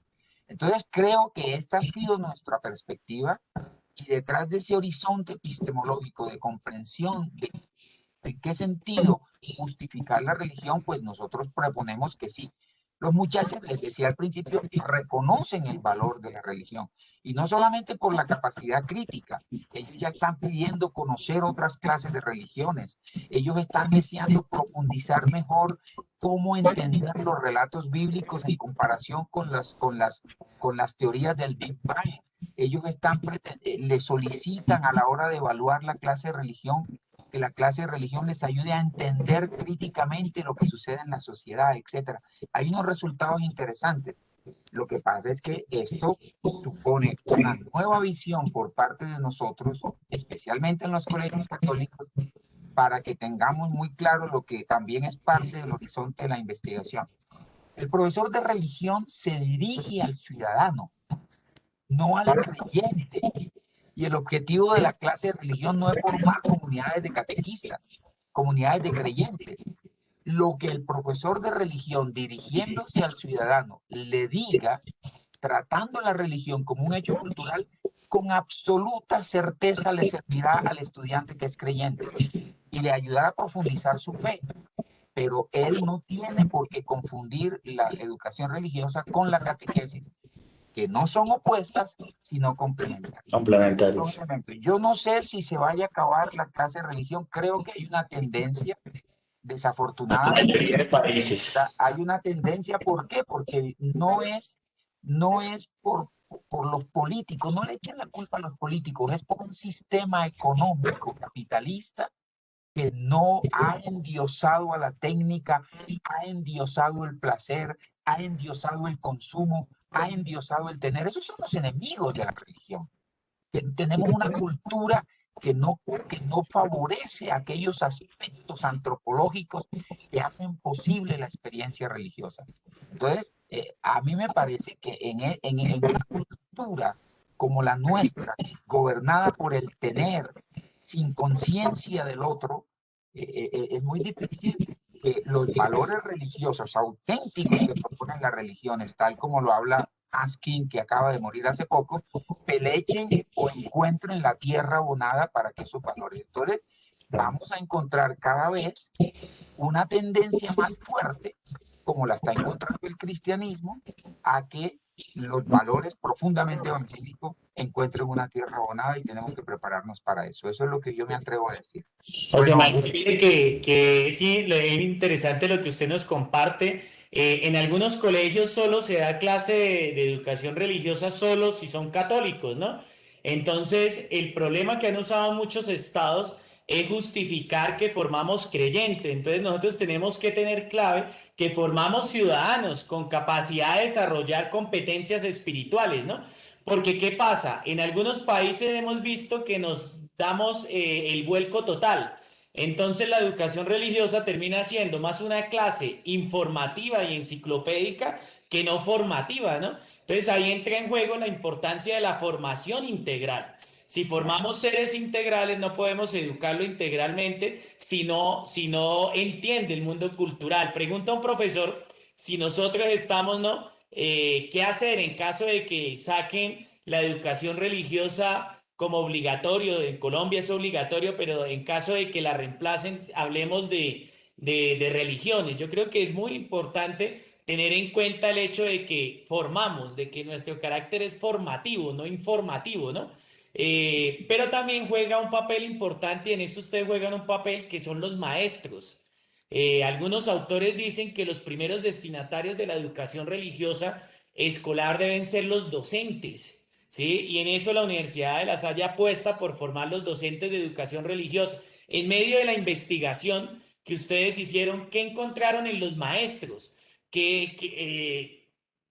Entonces creo que esta ha sido nuestra perspectiva, y detrás de ese horizonte epistemológico de comprensión de en qué sentido justificar la religión, pues nosotros proponemos que sí. Los muchachos, les decía al principio, reconocen el valor de la religión, y no solamente por la capacidad crítica. Ellos ya están pidiendo conocer otras clases de religiones. Ellos están deseando profundizar mejor cómo entender los relatos bíblicos en comparación con las teorías del Big Bang. Ellos le solicitan a la hora de evaluar la clase de religión, que la clase de religión les ayude a entender críticamente lo que sucede en la sociedad, etc. Hay unos resultados interesantes. Lo que pasa es que esto supone una nueva visión por parte de nosotros, especialmente en los colegios católicos, para que tengamos muy claro lo que también es parte del horizonte de la investigación. El profesor de religión se dirige al ciudadano, no al creyente. Y el objetivo de la clase de religión no es formar comunidades de catequistas, comunidades de creyentes. Lo que el profesor de religión, dirigiéndose al ciudadano, le diga, tratando la religión como un hecho cultural, con absoluta certeza le servirá al estudiante que es creyente y le ayudará a profundizar su fe. Pero él no tiene por qué confundir la educación religiosa con la catequesis, que no son opuestas, sino complementarias. Complementarias. Yo no sé si se vaya a acabar la clase de religión. Creo que hay una tendencia, desafortunadamente. Hay una tendencia, ¿por qué? Porque no es por los políticos, no le echen la culpa a los políticos, es por un sistema económico capitalista que no ha endiosado a la técnica, ha endiosado el placer, ha endiosado el consumo, ha endiosado el tener. Esos son los enemigos de la religión. Tenemos una cultura que no favorece aquellos aspectos antropológicos que hacen posible la experiencia religiosa. Entonces, a mí me parece que en una cultura como la nuestra, gobernada por el tener, sin conciencia del otro, es muy difícil que los valores religiosos auténticos que proponen las religiones, tal como lo habla Haskin, que acaba de morir hace poco, pelechen o encuentren la tierra abonada para que esos valores. Entonces, vamos a encontrar cada vez una tendencia más fuerte, como la está encontrando el cristianismo, a que los valores profundamente evangélicos encuentren una tierra abonada, y tenemos que prepararnos para eso. Eso es lo que yo me atrevo a decir. José María, mire que sí, es interesante lo que usted nos comparte. En algunos colegios solo se da clase de educación religiosa solo si son católicos, ¿no? Entonces, el problema que han usado muchos estados es justificar que formamos creyentes. Entonces nosotros tenemos que tener clave que formamos ciudadanos con capacidad de desarrollar competencias espirituales, ¿no? Porque ¿qué pasa? En algunos países hemos visto que nos damos el vuelco total. Entonces la educación religiosa termina siendo más una clase informativa y enciclopédica que no formativa, ¿no? Entonces ahí entra en juego la importancia de la formación integral. Si formamos seres integrales, no podemos educarlo integralmente si no entiende el mundo cultural. Pregunta a un profesor si nosotros estamos, ¿no? ¿Qué hacer en caso de que saquen la educación religiosa como obligatorio? En Colombia es obligatorio, pero en caso de que la reemplacen, hablemos de religiones. Yo creo que es muy importante tener en cuenta el hecho de que formamos, de que nuestro carácter es formativo, no informativo, ¿no? Pero también juega un papel importante, y en esto ustedes juegan un papel que son los maestros. Algunos autores dicen que los primeros destinatarios de la educación religiosa escolar deben ser los docentes, ¿sí? Y en eso la Universidad de La Salle apuesta por formar los docentes de educación religiosa. En medio de la investigación que ustedes hicieron, ¿qué encontraron en los maestros?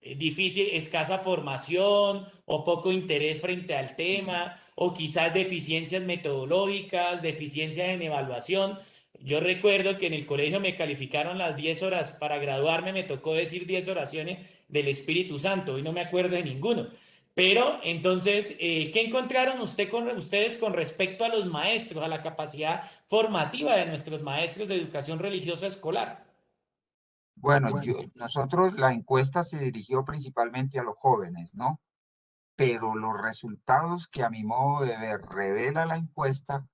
Difícil, escasa formación o poco interés frente al tema, o quizás deficiencias metodológicas, deficiencias en evaluación. Yo recuerdo que en el colegio me calificaron las 10 horas para graduarme, me tocó decir 10 oraciones del Espíritu Santo y no me acuerdo de ninguno. Pero entonces, ¿qué encontraron ustedes con respecto a los maestros, a la capacidad formativa de nuestros maestros de educación religiosa escolar? Bueno, nosotros la encuesta se dirigió principalmente a los jóvenes, ¿no? Pero los resultados que a mi modo de ver revela la encuesta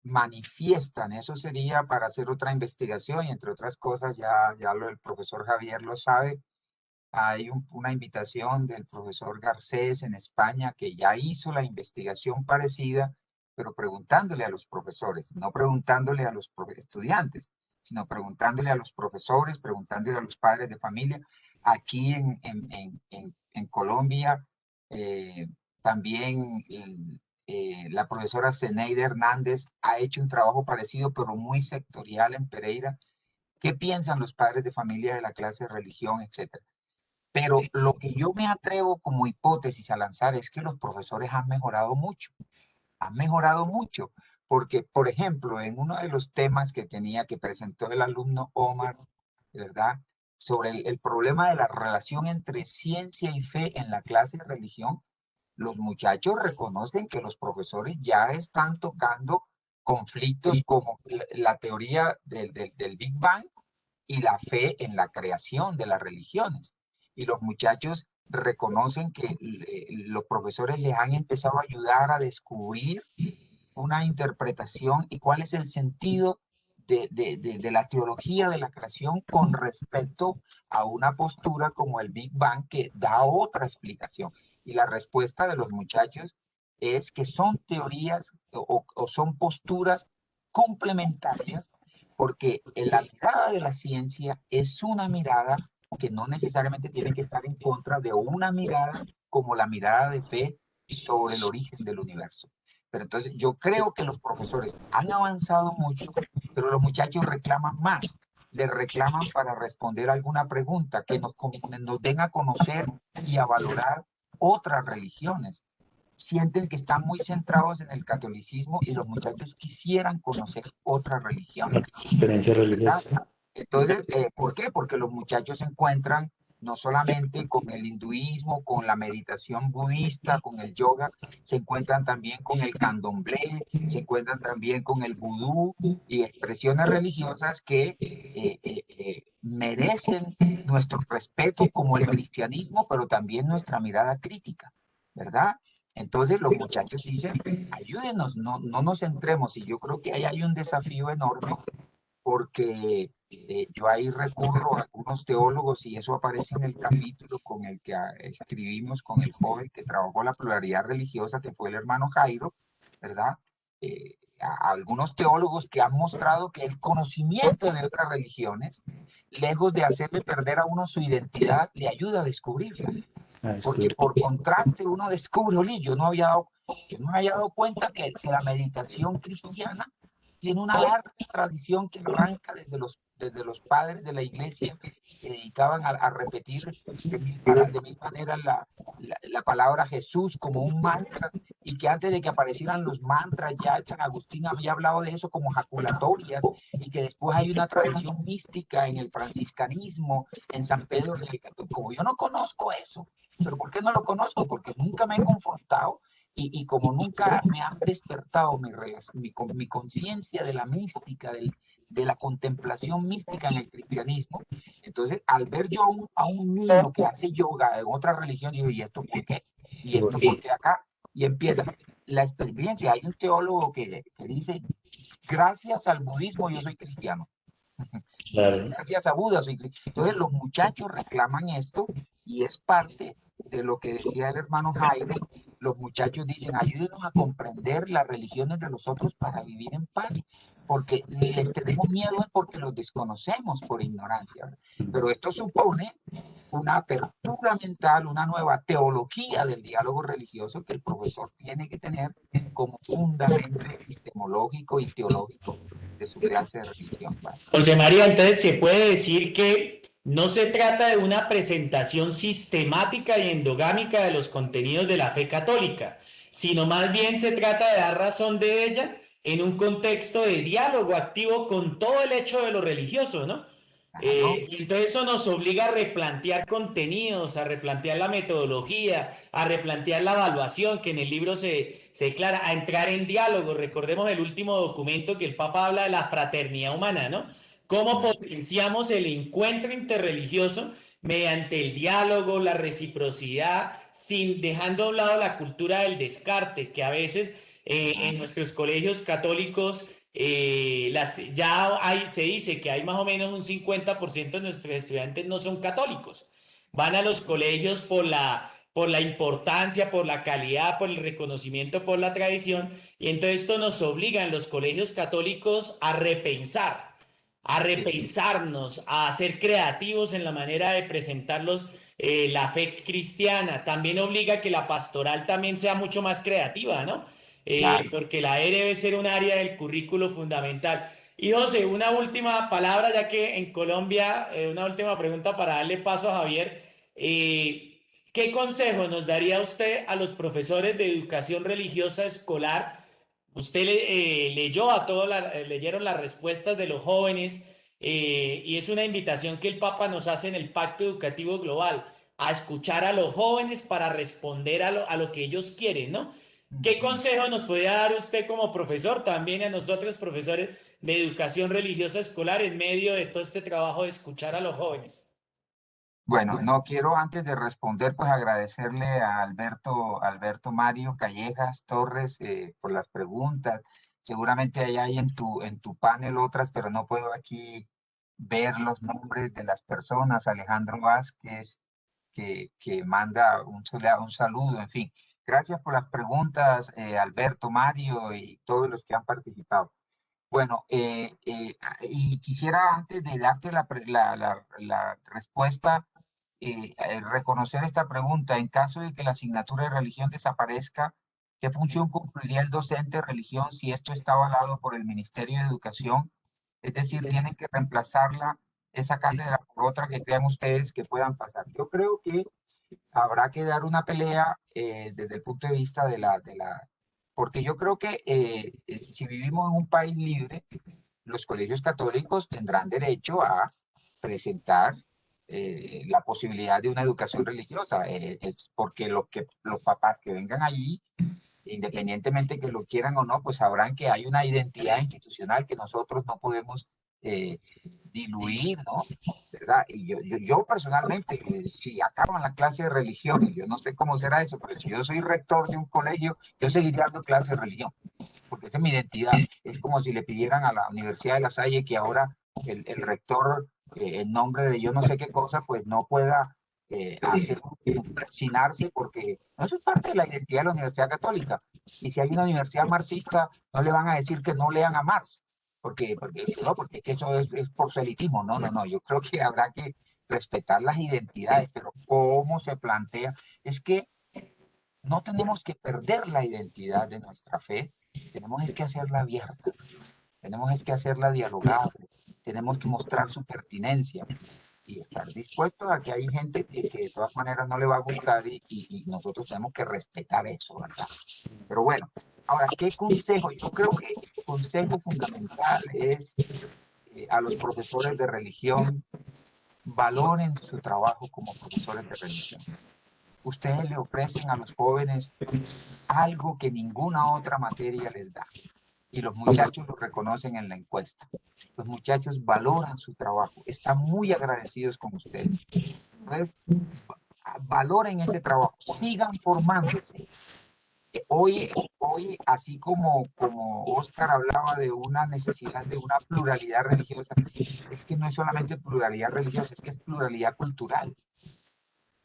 manifiestan, eso sería para hacer otra investigación y entre otras cosas, el profesor Javier lo sabe, hay una invitación del profesor Garcés en España que ya hizo la investigación parecida, pero preguntándole a los profesores, no preguntándole a los estudiantes, sino preguntándole a los profesores, preguntándole a los padres de familia. Aquí en Colombia también la profesora Zeneida Hernández ha hecho un trabajo parecido, pero muy sectorial en Pereira. ¿Qué piensan los padres de familia de la clase de religión, etcétera? Pero lo que yo me atrevo como hipótesis a lanzar es que los profesores han mejorado mucho. Han mejorado mucho. Porque, por ejemplo, en uno de los temas que presentó el alumno Omar, ¿verdad? Sobre el problema de la relación entre ciencia y fe en la clase de religión, los muchachos reconocen que los profesores ya están tocando conflictos como la teoría del Big Bang y la fe en la creación de las religiones. Y los muchachos reconocen que los profesores les han empezado a ayudar a descubrir una interpretación y cuál es el sentido de la teología de la creación con respecto a una postura como el Big Bang que da otra explicación. Y la respuesta de los muchachos es que son teorías o son posturas complementarias, porque la mirada de la ciencia es una mirada que no necesariamente tiene que estar en contra de una mirada como la mirada de fe sobre el origen del universo. Pero entonces yo creo que los profesores han avanzado mucho, pero los muchachos reclaman más. Les reclaman para responder alguna pregunta, que nos den a conocer y a valorar otras religiones. Sienten que están muy centrados en el catolicismo y los muchachos quisieran conocer otras religiones. Experiencia religiosa. Entonces, ¿por qué? Porque los muchachos se encuentran no solamente con el hinduismo, con la meditación budista, con el yoga, se encuentran también con el candomblé, se encuentran también con el vudú y expresiones religiosas que merecen nuestro respeto como el cristianismo, pero también nuestra mirada crítica, ¿verdad? Entonces los muchachos dicen, ayúdenos, no nos centremos, y yo creo que ahí hay un desafío enorme, porque yo ahí recurro a algunos teólogos y eso aparece en el capítulo con el que escribimos con el joven que trabajó la pluralidad religiosa, que fue el hermano Jairo, ¿verdad? A algunos teólogos que han mostrado que el conocimiento de otras religiones, lejos de hacerle perder a uno su identidad, le ayuda a descubrirla. Porque por contraste uno descubre, yo no me había dado cuenta que la meditación cristiana tiene una larga tradición que arranca desde los padres de la iglesia, que dedicaban a repetir de mil maneras la palabra Jesús como un mantra, y que antes de que aparecieran los mantras ya San Agustín había hablado de eso como jaculatorias, y que después hay una tradición mística en el franciscanismo, en San Pedro. Como yo no conozco eso, pero ¿por qué no lo conozco? Porque nunca me he confrontado, y como nunca me han despertado mi conciencia de la mística, de la contemplación mística en el cristianismo. Entonces, al ver yo a un niño que hace yoga en otra religión, digo, ¿y esto por qué? ¿Y esto por qué acá? Y empieza la experiencia. Hay un teólogo que dice, gracias al budismo yo soy cristiano. Claro. Gracias a Buda soy cristiano. Entonces, los muchachos reclaman esto, y es parte de lo que decía el hermano Jaime. Los muchachos dicen, ayúdenos a comprender las religiones de los otros para vivir en paz, porque les tenemos miedo es porque los desconocemos por ignorancia. Pero esto supone una apertura mental, una nueva teología del diálogo religioso que el profesor tiene que tener como fundamento epistemológico y teológico de su clase de religión. José María, entonces se puede decir que no se trata de una presentación sistemática y endogámica de los contenidos de la fe católica, sino más bien se trata de dar razón de ella en un contexto de diálogo activo con todo el hecho de lo religioso, ¿no? Entonces eso nos obliga a replantear contenidos, a replantear la metodología, a replantear la evaluación, que en el libro se declara, a entrar en diálogo. Recordemos el último documento que el Papa habla de la fraternidad humana, ¿no? Cómo potenciamos el encuentro interreligioso mediante el diálogo, la reciprocidad, dejando a un lado la cultura del descarte, que a veces en nuestros colegios católicos se dice que hay más o menos un 50% de nuestros estudiantes no son católicos. Van a los colegios por la importancia, por la calidad, por el reconocimiento, por la tradición, y entonces esto nos obliga en los colegios católicos a repensarnos, a ser creativos en la manera de presentarlos la fe cristiana. También obliga a que la pastoral también sea mucho más creativa, ¿no? Claro. Porque la E debe ser un área del currículo fundamental. Y José, una última palabra, ya que en Colombia, una última pregunta para darle paso a Javier. ¿Qué consejo nos daría usted a los profesores de educación religiosa escolar? Usted leyeron las respuestas de los jóvenes, y es una invitación que el Papa nos hace en el Pacto Educativo Global, a escuchar a los jóvenes para responder a lo que ellos quieren, ¿no? ¿Qué consejo nos podría dar usted como profesor, también a nosotros profesores de educación religiosa escolar, en medio de todo este trabajo de escuchar a los jóvenes? Bueno, no quiero antes de responder, pues agradecerle a Alberto Mario Callejas Torres por las preguntas. Seguramente hay en tu panel otras, pero no puedo aquí ver los nombres de las personas. Alejandro Vázquez, que manda un saludo, en fin. Gracias por las preguntas, Alberto, Mario y todos los que han participado. Bueno, y quisiera antes de darte la respuesta, reconocer esta pregunta. En caso de que la asignatura de religión desaparezca, ¿qué función cumpliría el docente de religión si esto está avalado por el Ministerio de Educación? Es decir, tienen que reemplazarla, esa cátedra, por otra que crean ustedes que puedan pasar. Yo creo que habrá que dar una pelea desde el punto de vista porque yo creo que si vivimos en un país libre, los colegios católicos tendrán derecho a presentar la posibilidad de una educación religiosa. Es porque los papás que vengan allí, independientemente que lo quieran o no, pues sabrán que hay una identidad institucional que nosotros no podemos diluir, ¿no? ¿Verdad? Y yo personalmente, si acaban la clase de religión, yo no sé cómo será eso, pero si yo soy rector de un colegio, yo seguiría dando clase de religión, porque esa es mi identidad. Es como si le pidieran a la Universidad de La Salle que ahora el rector, en nombre de yo no sé qué cosa, pues no pueda persinarse, porque eso es parte de la identidad de la Universidad Católica. Y si hay una universidad marxista, no le van a decir que no lean a Marx, porque eso es proselitismo. No, yo creo que habrá que respetar las identidades, pero cómo se plantea, es que no tenemos que perder la identidad de nuestra fe, tenemos que hacerla abierta. tenemos es que hacerla dialogable, tenemos que mostrar su pertinencia y estar dispuestos a que hay gente que de todas maneras no le va a gustar y nosotros tenemos que respetar eso, ¿verdad? Pero bueno, ahora, ¿qué consejo? Yo creo que el consejo fundamental es a los profesores de religión, valoren su trabajo como profesores de religión. Ustedes le ofrecen a los jóvenes algo que ninguna otra materia les da. Y los muchachos lo reconocen en la encuesta. Los muchachos valoran su trabajo, están muy agradecidos con ustedes. Entonces, valoren ese trabajo, sigan formándose. Hoy, así como Oscar hablaba de una necesidad de una pluralidad religiosa, es que no es solamente pluralidad religiosa, es que es pluralidad cultural,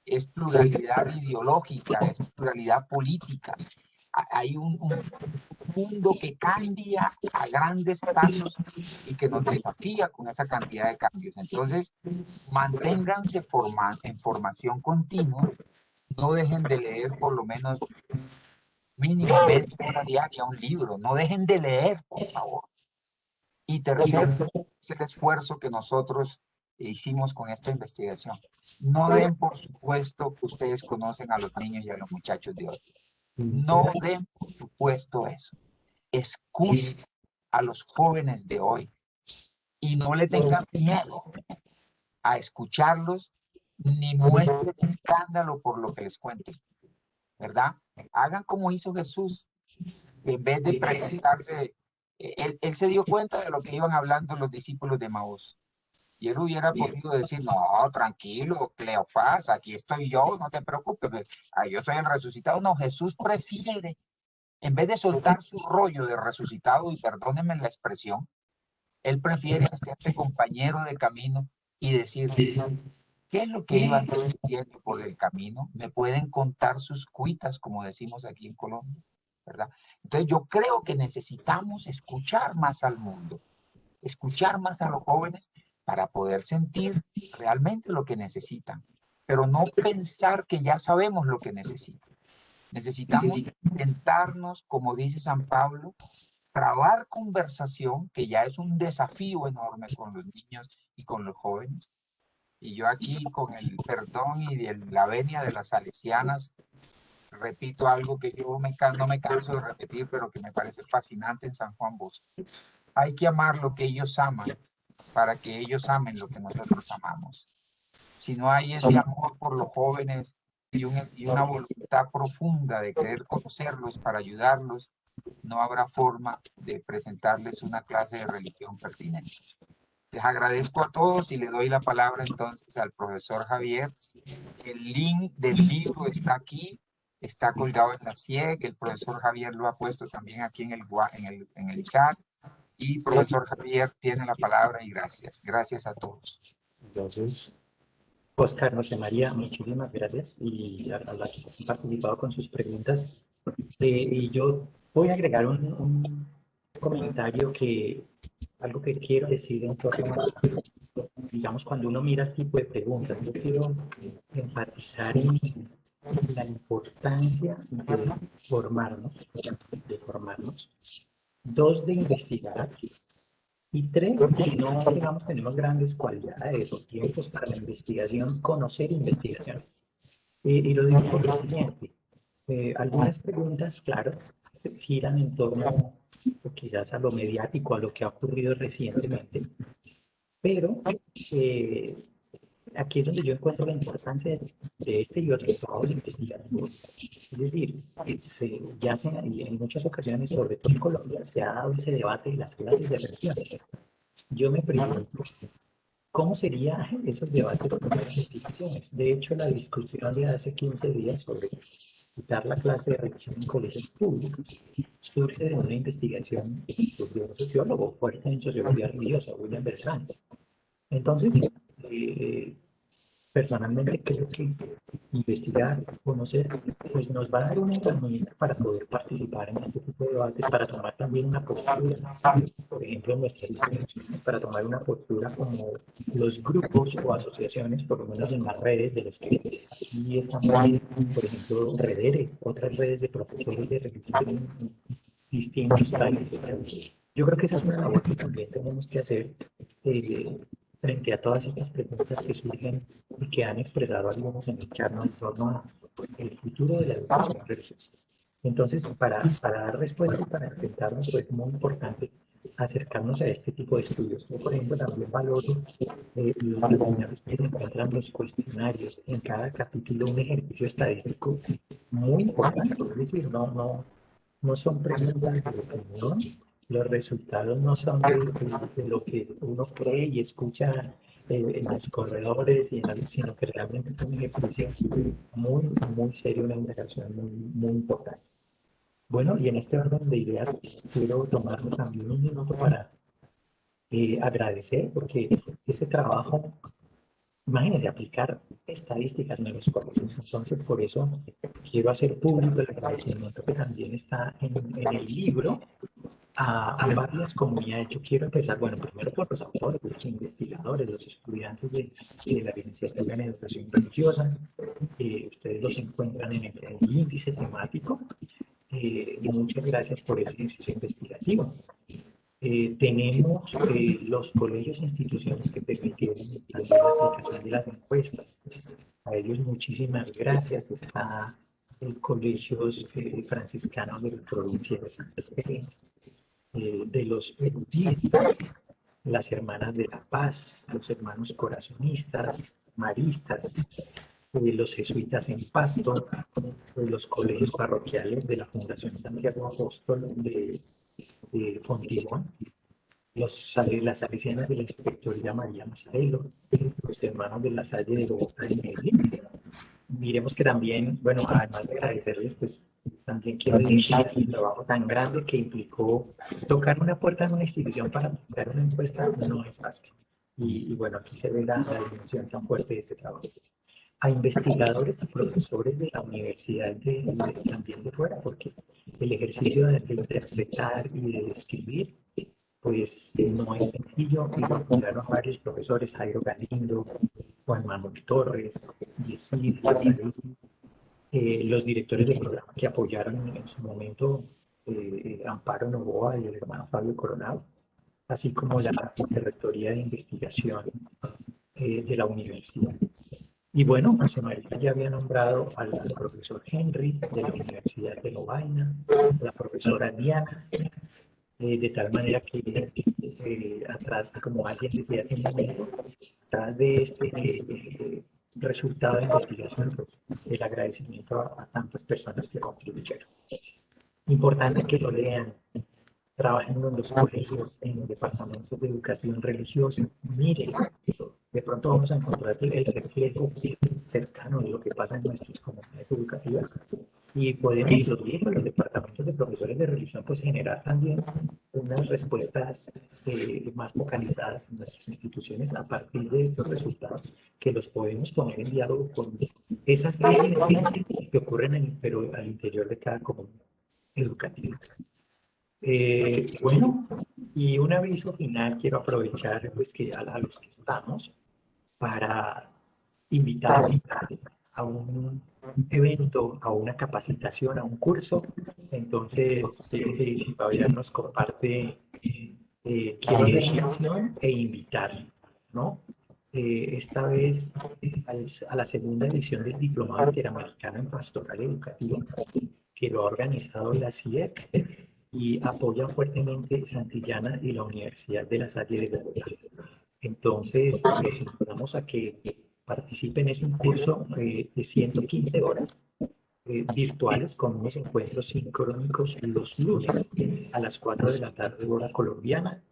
es pluralidad ideológica, es pluralidad política. Hay un mundo que cambia a grandes pasos y que nos desafía con esa cantidad de cambios. Entonces, manténganse en formación continua, no dejen de leer por lo menos mínimo media hora diaria un libro, no dejen de leer, por favor. Y tercero, es el esfuerzo que nosotros hicimos con esta investigación. No den por supuesto que ustedes conocen a los niños y a los muchachos de hoy. No den por supuesto eso. Escuchen a los jóvenes de hoy y no le tengan miedo a escucharlos ni muestren escándalo por lo que les cuenten, ¿verdad? Hagan como hizo Jesús. En vez de presentarse, él se dio cuenta de lo que iban hablando los discípulos de Maús. Y él hubiera podido decir, no, tranquilo, Cleofás, aquí estoy yo, no te preocupes, yo soy el resucitado. No, Jesús prefiere, en vez de soltar su rollo de resucitado, y perdónenme la expresión, él prefiere hacerse compañero de camino y decir, ¿qué es lo que iban diciendo por el camino? ¿Me pueden contar sus cuitas, como decimos aquí en Colombia? ¿Verdad? Entonces yo creo que necesitamos escuchar más al mundo, escuchar más a los jóvenes para poder sentir realmente lo que necesitan, pero no pensar que ya sabemos lo que necesitan. Necesitamos sentarnos, como dice San Pablo, trabar conversación, que ya es un desafío enorme con los niños y con los jóvenes. Y yo aquí, con el perdón y la venia de las salesianas, repito algo que yo no me canso de repetir, pero que me parece fascinante en San Juan Bosco. Hay que amar lo que ellos aman para que ellos amen lo que nosotros amamos. Si no hay ese amor por los jóvenes y una voluntad profunda de querer conocerlos para ayudarlos, no habrá forma de presentarles una clase de religión pertinente. Les agradezco a todos y le doy la palabra entonces al profesor Javier. El link del libro está aquí, está colgado en la CIEG. El profesor Javier lo ha puesto también aquí en el chat. Y profesor Javier tiene la palabra y gracias. Gracias a todos. Entonces, Oscar, José María, muchísimas gracias y a los que han participado con sus preguntas. Y yo voy a agregar un comentario algo que quiero decir en torno a, digamos, cuando uno mira este tipo de preguntas. Yo quiero enfatizar en la importancia de formarnos. Dos, de investigar. Y tres, si no, digamos, tenemos grandes cualidades o tiempos para la investigación, conocer investigaciones. Y lo digo por lo siguiente. Algunas preguntas, claro, giran en torno quizás a lo mediático, a lo que ha ocurrido recientemente, pero aquí es donde yo encuentro la importancia de este y otros trabajos investigativos. Es decir, en muchas ocasiones, sobre todo en Colombia, se ha dado ese debate de las clases de religión. Yo me pregunto, ¿cómo serían esos debates en las instituciones? De hecho, la discusión de hace 15 días sobre quitar la clase de religión en colegios públicos surge de una investigación de un sociólogo fuerte en sociología religiosa, William Bertrand. Entonces, personalmente creo que investigar, conocer, pues nos va a dar una herramienta para poder participar en este tipo de debates, para tomar también una postura, por ejemplo, en nuestras instituciones, para tomar una postura como los grupos o asociaciones, por lo menos en las redes de los que aquí estamos, por ejemplo, Redere, otras redes de profesores de religión en distintos países, Yo creo que esa es una labor que también tenemos que hacer eh, frente a todas estas preguntas que surgen y que han expresado algunos en el chat, ¿no? En torno a el futuro de la educación religiosa. Entonces, para dar respuesta y para enfrentarnos, pues es muy importante acercarnos a este tipo de estudios. Yo, por ejemplo, también valoro los webinars que se encuentran los cuestionarios. En cada capítulo un ejercicio estadístico muy importante. Es decir, no son preguntas de opinión, los resultados no son de lo que uno cree y escucha en los corredores, sino que realmente es un ejercicio muy serio, una indagación muy importante. Bueno, y en este orden de ideas quiero tomarme también un minuto para agradecer, porque ese trabajo, imagínense, aplicar estadísticas en los colegios. Entonces, por eso quiero hacer público el agradecimiento que también está en el libro a varias comunidades. Yo quiero empezar, bueno, primero por los autores, los investigadores, los estudiantes de la licenciatura en educación religiosa. Ustedes los encuentran en el índice temático. Muchas gracias por ese ejercicio investigativo. Tenemos los colegios e instituciones que permitieron también la aplicación de las encuestas. A ellos muchísimas gracias. Está el Colegios Franciscanos de la provincia de Santa Fe, de los eruditas, las Hermanas de la Paz, los Hermanos Corazonistas, Maristas, los jesuitas en Pasto, los colegios parroquiales de la Fundación Santiago Apóstol de Fontibón, las salesianas de la Inspectoría María Mazzarello, los hermanos de la Salle de Bogotá y Medellín. Miremos que también, bueno, además de agradecerles, pues también quiero dirigir el trabajo tan grande que implicó tocar una puerta en una institución para buscar una encuesta, no es fácil. Y bueno, aquí se ve la dimensión tan fuerte de este trabajo. A investigadores y profesores de la universidad también de fuera, porque el ejercicio de interpretar y de describir, pues no es sencillo, y lo fundaron varios profesores, Jairo Galindo, Juan Manuel Torres, Yesid, los directores del programa que apoyaron en su momento, Amparo Novoa y el hermano Fabio Coronado, así como la Rectoría de Investigación de la universidad. Y bueno, José María ya había nombrado al profesor Henry de la Universidad de Lovaina, la profesora Diana, de tal manera que atrás, como alguien decía hace un momento, atrás de este resultado de investigación, pues, el agradecimiento a tantas personas que contribuyeron. Importante que lo lean, trabajen en los colegios, en departamentos de educación religiosa, miren, de pronto vamos a encontrar el reflejo cercano de lo que pasa en nuestras comunidades educativas y podemos los departamentos de profesores de religión pues generar también unas respuestas más focalizadas en nuestras instituciones a partir de estos resultados que los podemos poner en diálogo con esas diferencias que ocurren pero al interior de cada comunidad educativa. Bueno, y un aviso final, quiero aprovechar pues, que a los que estamos para invitar a un evento, a una capacitación, a un curso. Entonces, Fabián nos comparte quiero hacer mención e invitar, ¿no? Esta vez a la segunda edición del Diplomado Interamericano en Pastoral Educativa, que lo ha organizado la CIEC y apoya fuertemente Santillana y la Universidad de La Salle de Bogotá. Entonces, les invitamos a que participen. Es un curso de 115 horas virtuales con unos encuentros sincrónicos los lunes a las 4 de la tarde, hora colombiana.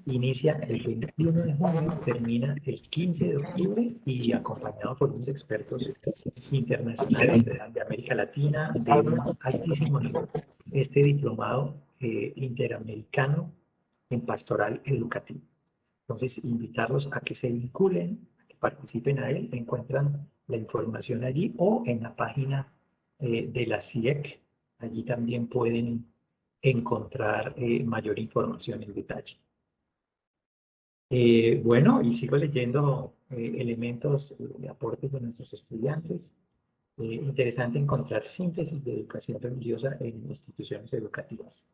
Inicia el 21 de junio, termina el 15 de octubre y acompañado por unos expertos internacionales de América Latina de un altísimo nivel. Este diplomado interamericano en pastoral educativa. Entonces, invitarlos a que se vinculen, a que participen a él, encuentran la información allí o en la página de la CIEC. Allí también pueden encontrar mayor información en detalle. Bueno, y sigo leyendo elementos de aportes de nuestros estudiantes. Interesante encontrar síntesis de educación religiosa en instituciones educativas.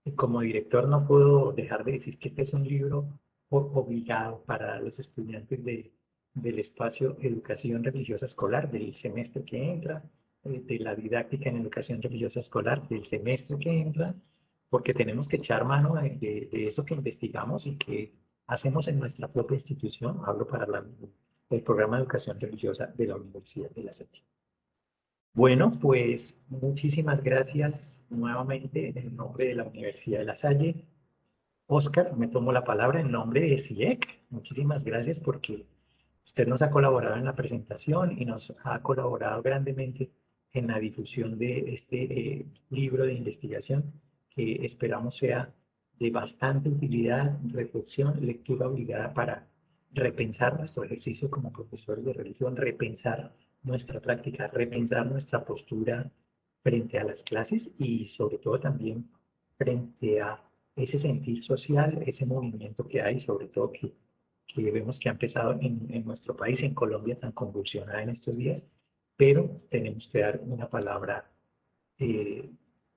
Y como director no puedo dejar de decir que este es un libro obligado para los estudiantes del espacio Educación Religiosa Escolar del semestre que entra, de la didáctica en Educación Religiosa Escolar del semestre que entra, porque tenemos que echar mano de eso que investigamos y que hacemos en nuestra propia institución. Hablo para el programa de Educación Religiosa de la Universidad de La Salle. Bueno, pues muchísimas gracias nuevamente en nombre de la Universidad de La Salle. Oscar, me tomo la palabra en nombre de CIEC. Muchísimas gracias porque usted nos ha colaborado en la presentación y nos ha colaborado grandemente en la difusión de este libro de investigación que esperamos sea de bastante utilidad, reflexión, lectura obligada para repensar nuestro ejercicio como profesores de religión, repensar nuestra práctica, repensar nuestra postura frente a las clases y sobre todo también frente a ese sentir social, ese movimiento que hay, sobre todo que vemos que ha empezado en nuestro país, en Colombia, tan convulsionada en estos días, pero tenemos que dar una palabra,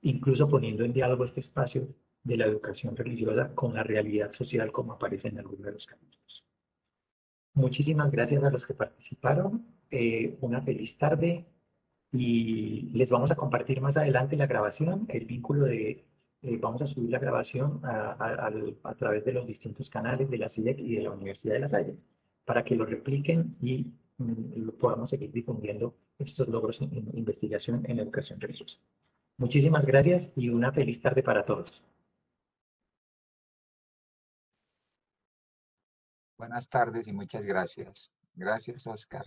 incluso poniendo en diálogo este espacio de la educación religiosa con la realidad social como aparece en algunos de los capítulos. Muchísimas gracias a los que participaron, una feliz tarde y les vamos a compartir más adelante la grabación, el vínculo de, vamos a subir la grabación a través de los distintos canales de la CIEC y de la Universidad de La Salle para que lo repliquen y podamos seguir difundiendo estos logros en investigación en educación religiosa. Muchísimas gracias y una feliz tarde para todos. Buenas tardes y muchas gracias. Gracias, Oscar.